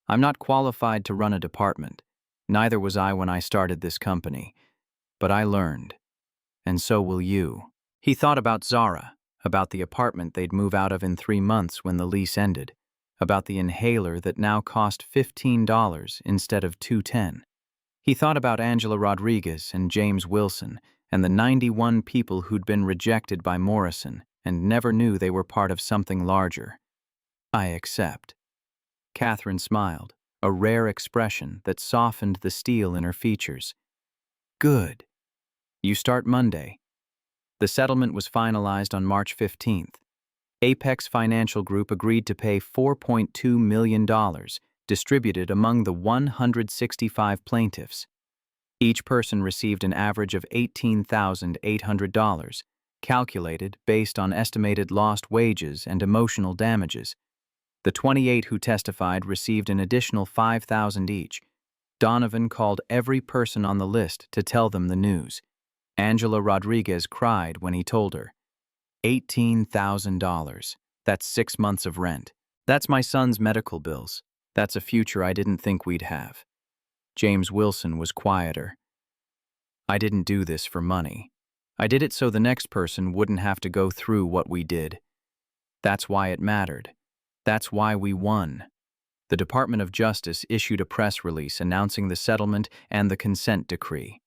I'm not qualified to run a department. Neither was I when I started this company. But I learned. And so will you. He thought about Zara, about the apartment they'd move out of in 3 months when the lease ended, about the inhaler that now cost $15 instead of $2.10. He thought about Angela Rodriguez and James Wilson and the 91 people who'd been rejected by Morrison and never knew they were part of something larger. I accept. Catherine smiled, a rare expression that softened the steel in her features. Good. You start Monday. The settlement was finalized on March 15th. Apex Financial Group agreed to pay $4.2 million, distributed among the 165 plaintiffs. Each person received an average of $18,800, calculated based on estimated lost wages and emotional damages. The 28 who testified received an additional $5,000 each. Donovan called every person on the list to tell them the news. Angela Rodriguez cried when he told her. $18,000. That's 6 months of rent. That's my son's medical bills. That's a future I didn't think we'd have. James Wilson was quieter. I didn't do this for money. I did it so the next person wouldn't have to go through what we did. That's why it mattered. That's why we won. The Department of Justice issued a press release announcing the settlement and the consent decree.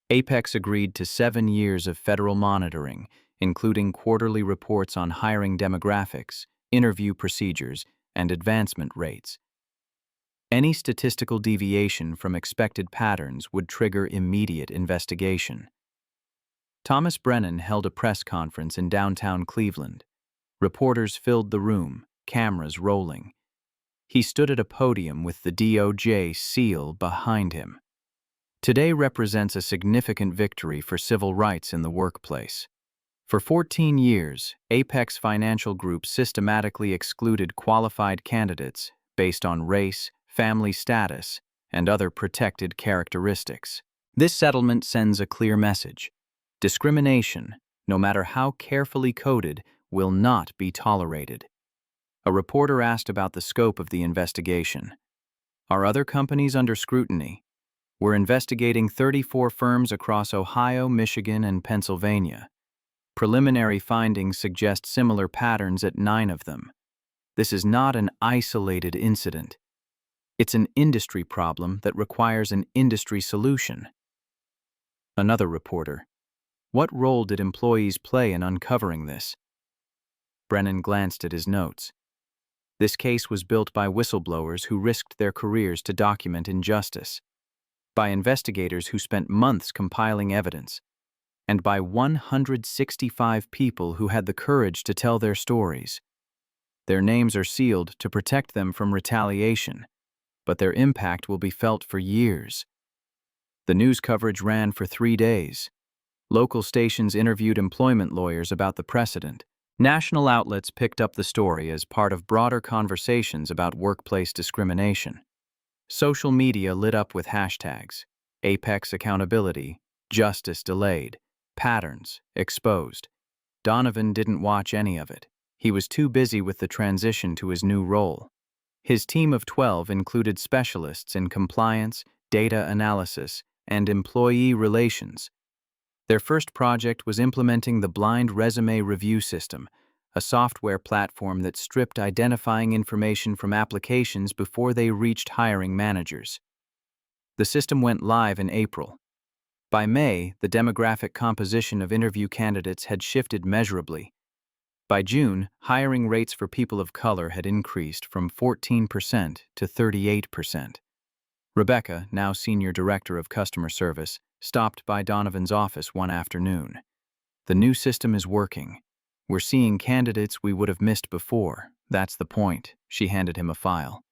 Apex agreed to 7 years of federal monitoring, including quarterly reports on hiring demographics, interview procedures, and advancement rates. Any statistical deviation from expected patterns would trigger immediate investigation. Thomas Brennan held a press conference in downtown Cleveland. Reporters filled the room, cameras rolling. He stood at a podium with the DOJ seal behind him. Today represents a significant victory for civil rights in the workplace. For 14 years, Apex Financial Group systematically excluded qualified candidates based on race, family status, and other protected characteristics. This settlement sends a clear message. Discrimination, no matter how carefully coded, will not be tolerated. A reporter asked about the scope of the investigation. Are other companies under scrutiny? We're investigating 34 firms across Ohio, Michigan, and Pennsylvania. Preliminary findings suggest similar patterns at 9 of them. This is not an isolated incident. It's an industry problem that requires an industry solution. Another reporter. What role did employees play in uncovering this? Brennan glanced at his notes. This case was built by whistleblowers who risked their careers to document injustice, by investigators who spent months compiling evidence, and by 165 people who had the courage to tell their stories. Their names are sealed to protect them from retaliation, but their impact will be felt for years. The news coverage ran for 3 days. Local stations interviewed employment lawyers about the precedent. National outlets picked up the story as part of broader conversations about workplace discrimination. Social media lit up with hashtags: Apex accountability, justice delayed, patterns exposed. Donovan didn't watch any of it. He was too busy with the transition to his new role. His team of 12 included specialists in compliance, data analysis, and employee relations. Their first project was implementing the blind resume review system, a software platform that stripped identifying information from applications before they reached hiring managers. The system went live in April. By May, the demographic composition of interview candidates had shifted measurably. By June, hiring rates for people of color had increased from 14% to 38%. Rebecca, now Senior Director of Customer Service, stopped by Donovan's office one afternoon. "The new system is working. We're seeing candidates we would have missed before. That's the point." She handed him a file.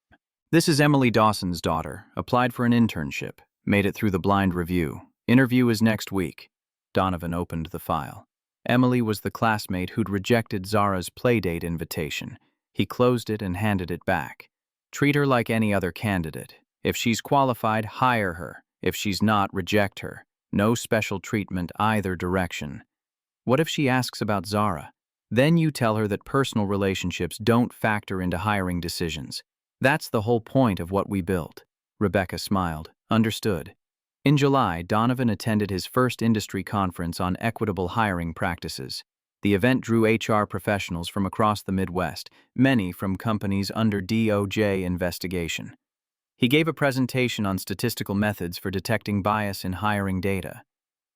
"This is Emily Dawson's daughter. Applied for an internship. Made it through the blind review. Interview is next week." Donovan opened the file. Emily was the classmate who'd rejected Zara's playdate invitation. He closed it and handed it back. "Treat her like any other candidate. If she's qualified, hire her. If she's not, reject her. No special treatment either direction." "What if she asks about Zara?" "Then you tell her that personal relationships don't factor into hiring decisions. That's the whole point of what we built." Rebecca smiled. "Understood." In July, Donovan attended his first industry conference on equitable hiring practices. The event drew HR professionals from across the Midwest, many from companies under DOJ investigation. He gave a presentation on statistical methods for detecting bias in hiring data.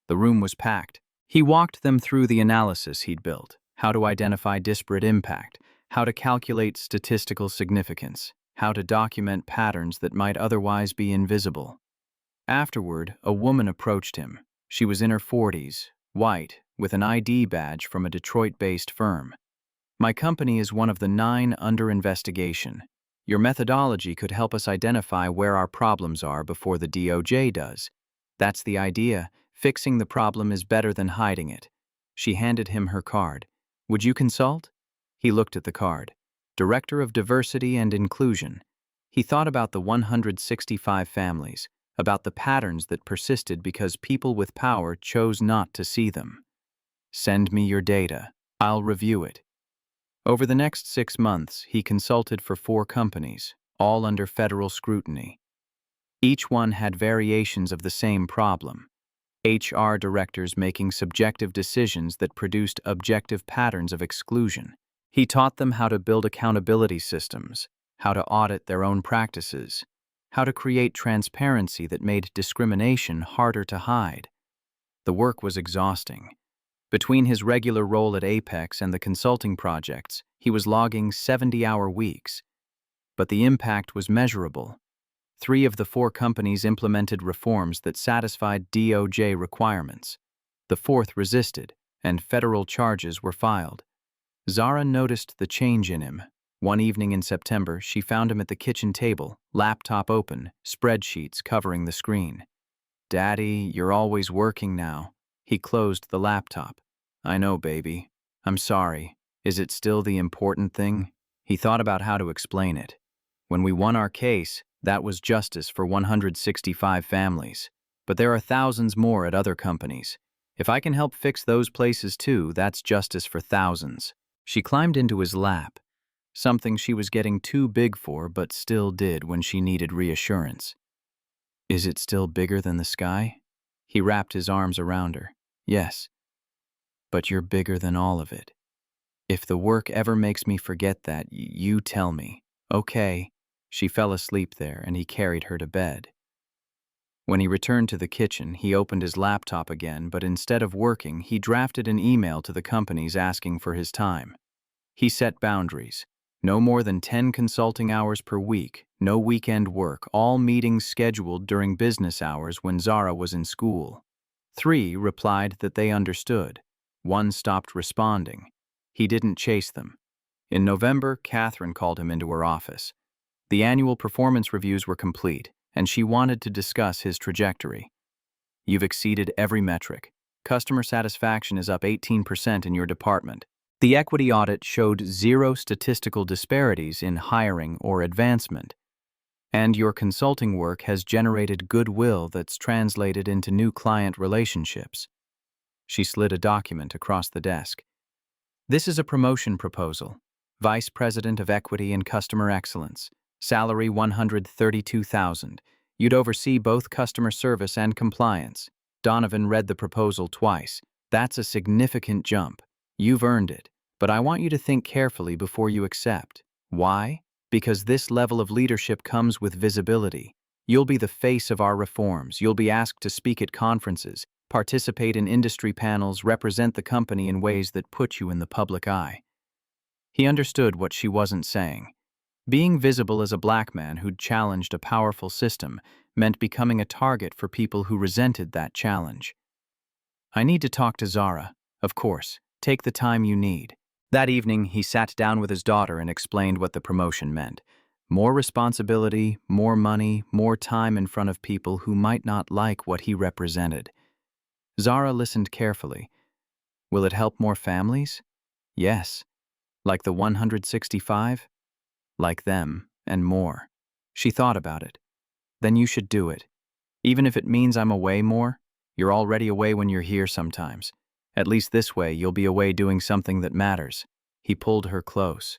The room was packed. He walked them through the analysis he'd built, how to identify disparate impact, how to calculate statistical significance, how to document patterns that might otherwise be invisible. Afterward, a woman approached him. She was in her 40s, white, with an ID badge from a Detroit-based firm. "My company is one of the 9 under investigation. Your methodology could help us identify where our problems are before the DOJ does. That's the idea. Fixing the problem is better than hiding it." She handed him her card. "Would you consult?" He looked at the card. Director of Diversity and Inclusion. He thought about the 165 families, about the patterns that persisted because people with power chose not to see them. "Send me your data. I'll review it." Over the next 6 months, he consulted for 4 companies, all under federal scrutiny. Each one had variations of the same problem. HR directors making subjective decisions that produced objective patterns of exclusion. He taught them how to build accountability systems, how to audit their own practices, how to create transparency that made discrimination harder to hide. The work was exhausting. Between his regular role at Apex and the consulting projects, he was logging 70-hour weeks. But the impact was measurable. 3 of the 4 companies implemented reforms that satisfied DOJ requirements. The 4th resisted, and federal charges were filed. Zara noticed the change in him. One evening in September, she found him at the kitchen table, laptop open, spreadsheets covering the screen. "Daddy, you're always working now." He closed the laptop. "I know, baby. I'm sorry. Is it still the important thing?" He thought about how to explain it. "When we won our case, that was justice for 165 families. But there are thousands more at other companies. If I can help fix those places too, that's justice for thousands." She climbed into his lap, something she was getting too big for but still did when she needed reassurance. "Is it still bigger than the sky?" He wrapped his arms around her. "Yes. But you're bigger than all of it. If the work ever makes me forget that, you tell me." "Okay." She fell asleep there, and he carried her to bed. When he returned to the kitchen, he opened his laptop again, but instead of working, he drafted an email to the companies asking for his time. He set boundaries. No more than 10 consulting hours per week, no weekend work, all meetings scheduled during business hours when Zara was in school. 3 replied that they understood. 1 stopped responding. He didn't chase them. In November, Catherine called him into her office. The annual performance reviews were complete, and she wanted to discuss his trajectory. "You've exceeded every metric. Customer satisfaction is up 18% in your department. The equity audit showed 0 statistical disparities in hiring or advancement. And your consulting work has generated goodwill that's translated into new client relationships." She slid a document across the desk. "This is a promotion proposal. Vice President of Equity and Customer Excellence. Salary $132,000. You'd oversee both customer service and compliance." Donovan read the proposal twice. "That's a significant jump. You've earned it. But I want you to think carefully before you accept." "Why?" "Because this level of leadership comes with visibility. You'll be the face of our reforms. You'll be asked to speak at conferences, participate in industry panels, represent the company in ways that put you in the public eye." He understood what she wasn't saying. Being visible as a black man who'd challenged a powerful system meant becoming a target for people who resented that challenge. "I need to talk to Zara. Of course, take the time you need." That evening, he sat down with his daughter and explained what the promotion meant. More responsibility, more money, more time in front of people who might not like what he represented. Zara listened carefully. "Will it help more families?" "Yes." "Like the 165? "Like them, and more." She thought about it. "Then you should do it. Even if it means I'm away more, you're already away when you're here sometimes. At least this way, you'll be away doing something that matters." He pulled her close.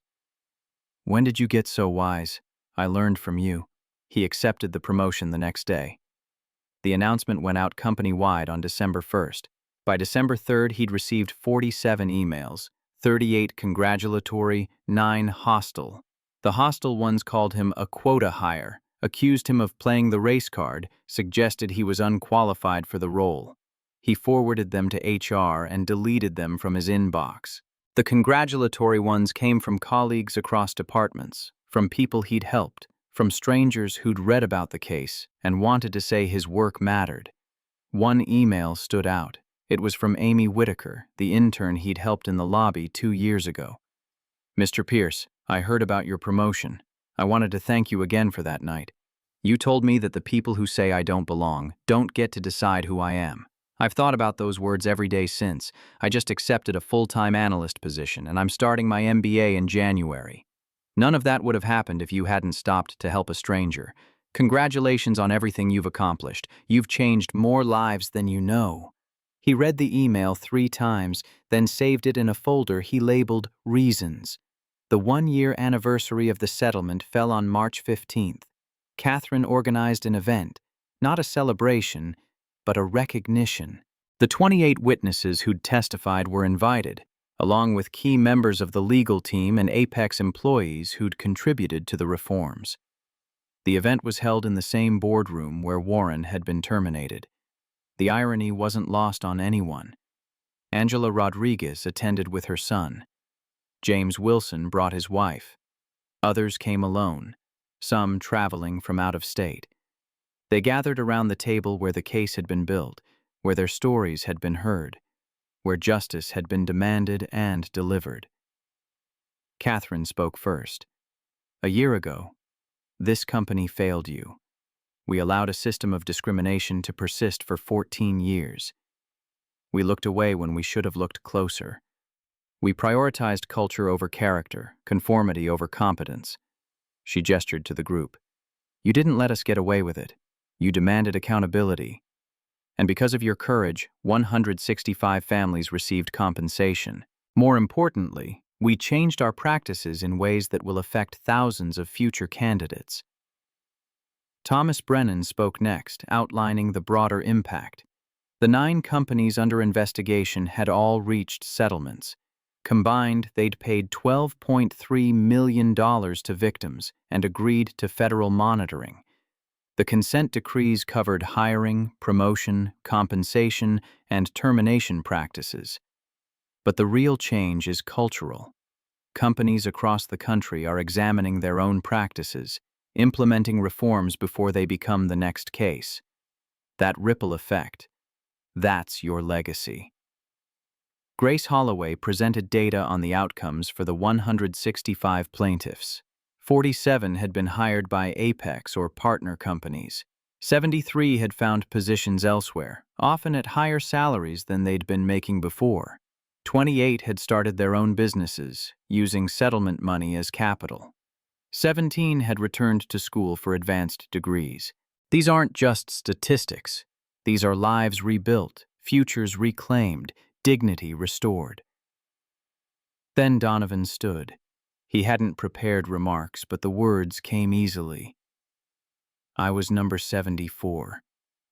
"When did you get so wise? I learned from you." He accepted the promotion the next day. The announcement went out company-wide on December 1st. By December 3rd, he'd received 47 emails, 38 congratulatory, 9 hostile. The hostile ones called him a quota hire, accused him of playing the race card, suggested he was unqualified for the role. He forwarded them to HR and deleted them from his inbox. The congratulatory ones came from colleagues across departments, from people he'd helped, from strangers who'd read about the case and wanted to say his work mattered. One email stood out. It was from Amy Whitaker, the intern he'd helped in the lobby 2 years ago. "Mr. Pierce, I heard about your promotion. I wanted to thank you again for that night. You told me that the people who say I don't belong don't get to decide who I am. I've thought about those words every day since. I just accepted a full-time analyst position, and I'm starting my MBA in January. None of that would have happened if you hadn't stopped to help a stranger. Congratulations on everything you've accomplished. You've changed more lives than you know." He read the email 3 times, then saved it in a folder he labeled Reasons. The 1-year anniversary of the settlement fell on March 15th. Catherine organized an event, not a celebration, but a recognition. The 28 witnesses who'd testified were invited, along with key members of the legal team and Apex employees who'd contributed to the reforms. The event was held in the same boardroom where Warren had been terminated. The irony wasn't lost on anyone. Angela Rodriguez attended with her son. James Wilson brought his wife. Others came alone, some traveling from out of state. They gathered around the table where the case had been built, where their stories had been heard, where justice had been demanded and delivered. Catherine spoke first. "A year ago, this company failed you. We allowed a system of discrimination to persist for 14 years. We looked away when we should have looked closer. We prioritized culture over character, conformity over competence." She gestured to the group. "You didn't let us get away with it. You demanded accountability. And because of your courage, 165 families received compensation. More importantly, we changed our practices in ways that will affect thousands of future candidates." Thomas Brennan spoke next, outlining the broader impact. The 9 companies under investigation had all reached settlements. Combined, they'd paid $12.3 million to victims and agreed to federal monitoring. The consent decrees covered hiring, promotion, compensation, and termination practices. But the real change is cultural. Companies across the country are examining their own practices, implementing reforms before they become the next case. That ripple effect, that's your legacy. Grace Holloway presented data on the outcomes for the 165 plaintiffs. 47 had been hired by Apex or partner companies. 73 had found positions elsewhere, often at higher salaries than they'd been making before. 28 had started their own businesses, using settlement money as capital. 17 had returned to school for advanced degrees. These aren't just statistics. These are lives rebuilt, futures reclaimed, dignity restored. Then Donovan stood. He hadn't prepared remarks, but the words came easily. "I was number 74.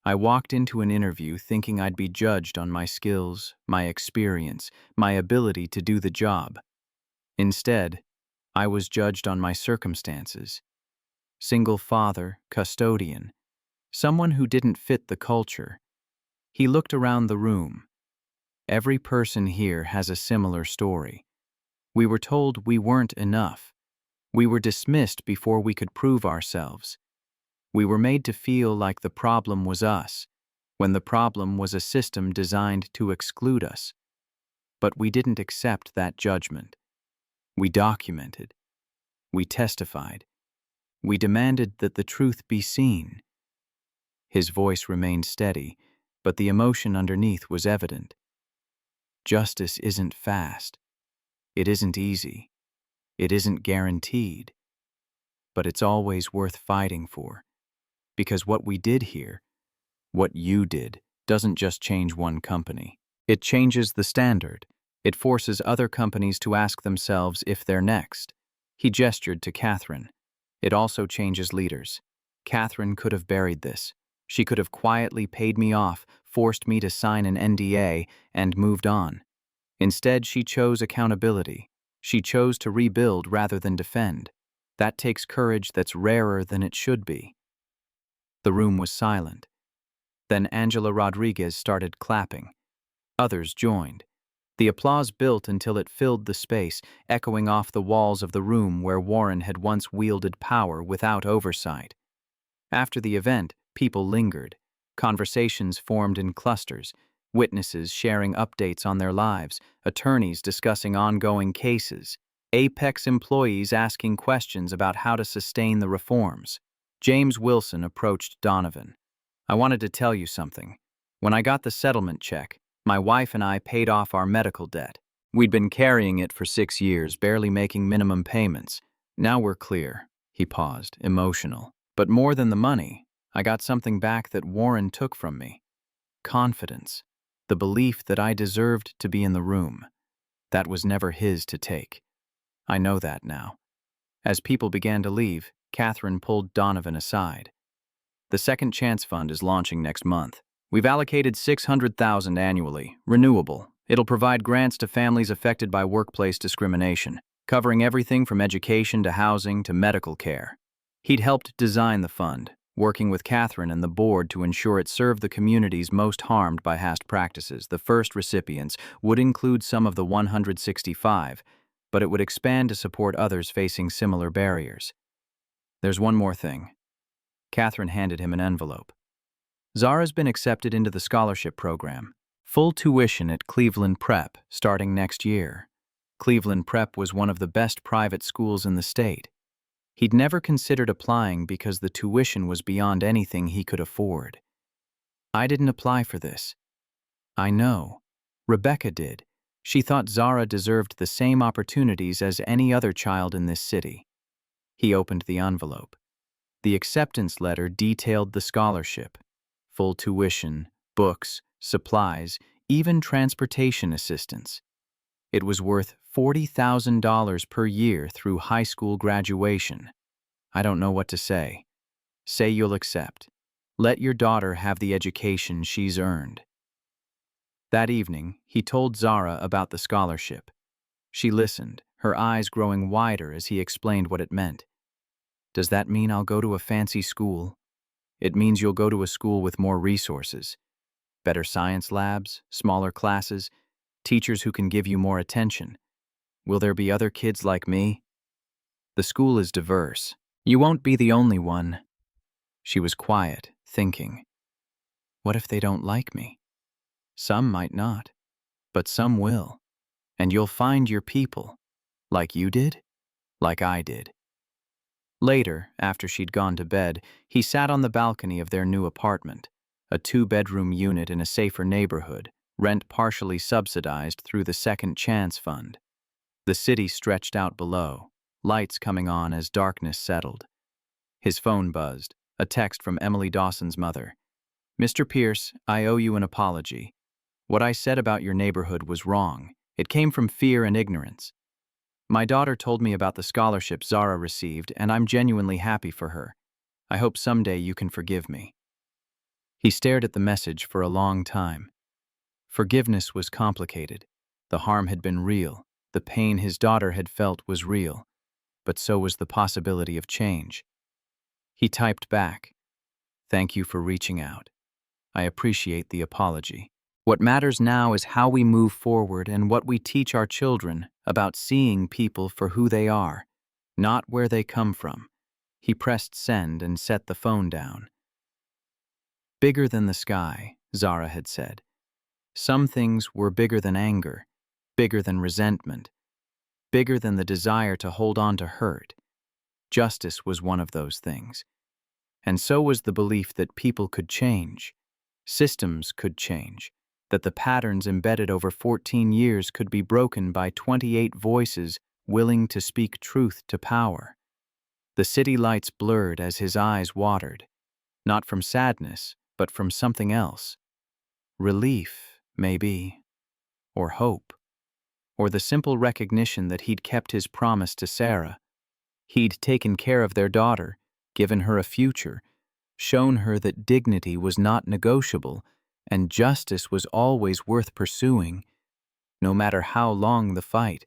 I walked into an interview thinking I'd be judged on my skills, my experience, my ability to do the job. Instead, I was judged on my circumstances. Single father, custodian, Someone who didn't fit the culture. He looked around the room. Every person here has a similar story. We were told we weren't enough. We were dismissed before we could prove ourselves. We were made to feel like the problem was us, when the problem was a system designed to exclude us. But we didn't accept that judgment. We documented. We testified. We demanded that the truth be seen. His voice remained steady, but the emotion underneath was evident. Justice isn't fast. It isn't easy. It isn't guaranteed. But it's always worth fighting for. Because what we did here, what you did, doesn't just change one company. It changes the standard. It forces other companies to ask themselves if they're next. He gestured to Catherine. It also changes leaders. Catherine could have buried this. She could have quietly paid me off, forced me to sign an NDA, and moved on. Instead, she chose accountability. She chose to rebuild rather than defend. That takes courage that's rarer than it should be. The room was silent. Then Angela Rodriguez started clapping. Others joined. The applause built until it filled the space, echoing off the walls of the room where Warren had once wielded power without oversight. After the event, people lingered. Conversations formed in clusters, witnesses sharing updates on their lives, attorneys discussing ongoing cases, Apex employees asking questions about how to sustain the reforms. James Wilson approached Donovan. I wanted to tell you something. When I got the settlement check, my wife and I paid off our medical debt. We'd been carrying it for 6 years, barely making minimum payments. Now we're clear. He paused, emotional. But more than the money, I got something back that Warren took from me. Confidence. The belief that I deserved to be in the room. That was never his to take. I know that now. As people began to leave, Catherine pulled Donovan aside. The Second Chance Fund is launching next month. We've allocated $600,000 annually, renewable. It'll provide grants to families affected by workplace discrimination, covering everything from education to housing to medical care. He'd helped design the fund, working with Catherine and the board to ensure it served the communities most harmed by past practices. The first recipients would include some of the 165, but it would expand to support others facing similar barriers. There's one more thing. Catherine handed him an envelope. Zara's been accepted into the scholarship program. Full tuition at Cleveland Prep starting next year. Cleveland Prep was one of the best private schools in the state. He'd never considered applying because the tuition was beyond anything he could afford. I didn't apply for this. I know. Rebecca did. She thought Zara deserved the same opportunities as any other child in this city. He opened the envelope. The acceptance letter detailed the scholarship. Full tuition, books, supplies, even transportation assistance. It was worth $40,000 per year through high school graduation. I don't know what to say. Say you'll accept. Let your daughter have the education she's earned. That evening, he told Zara about the scholarship. She listened, her eyes growing wider as he explained what it meant. Does that mean I'll go to a fancy school? It means you'll go to a school with more resources. Better science labs, smaller classes, teachers who can give you more attention. Will there be other kids like me? The school is diverse. You won't be the only one. She was quiet, thinking. What if they don't like me? Some might not, but some will. And you'll find your people. Like you did? Like I did. Later, after she'd gone to bed, he sat on the balcony of their new apartment, a 2-bedroom unit in a safer neighborhood, rent partially subsidized through the Second Chance Fund. The city stretched out below, lights coming on as darkness settled. His phone buzzed, a text from Emily Dawson's mother. Mr. Pierce, I owe you an apology. What I said about your neighborhood was wrong. It came from fear and ignorance. My daughter told me about the scholarship Zara received, and I'm genuinely happy for her. I hope someday you can forgive me. He stared at the message for a long time. Forgiveness was complicated. The harm had been real. The pain his daughter had felt was real. But so was the possibility of change. He typed back, Thank you for reaching out. I appreciate the apology. What matters now is how we move forward and what we teach our children about seeing people for who they are, not where they come from. He pressed send and set the phone down. Bigger than the sky, Zara had said. Some things were bigger than anger, bigger than resentment, bigger than the desire to hold on to hurt. Justice was one of those things. And so was the belief that people could change, systems could change, that the patterns embedded over 14 years could be broken by 28 voices willing to speak truth to power. The city lights blurred as his eyes watered, not from sadness, but from something else. Relief, maybe, or hope, or the simple recognition that he'd kept his promise to Sarah. He'd taken care of their daughter, given her a future, shown her that dignity was not negotiable and justice was always worth pursuing, no matter how long the fight.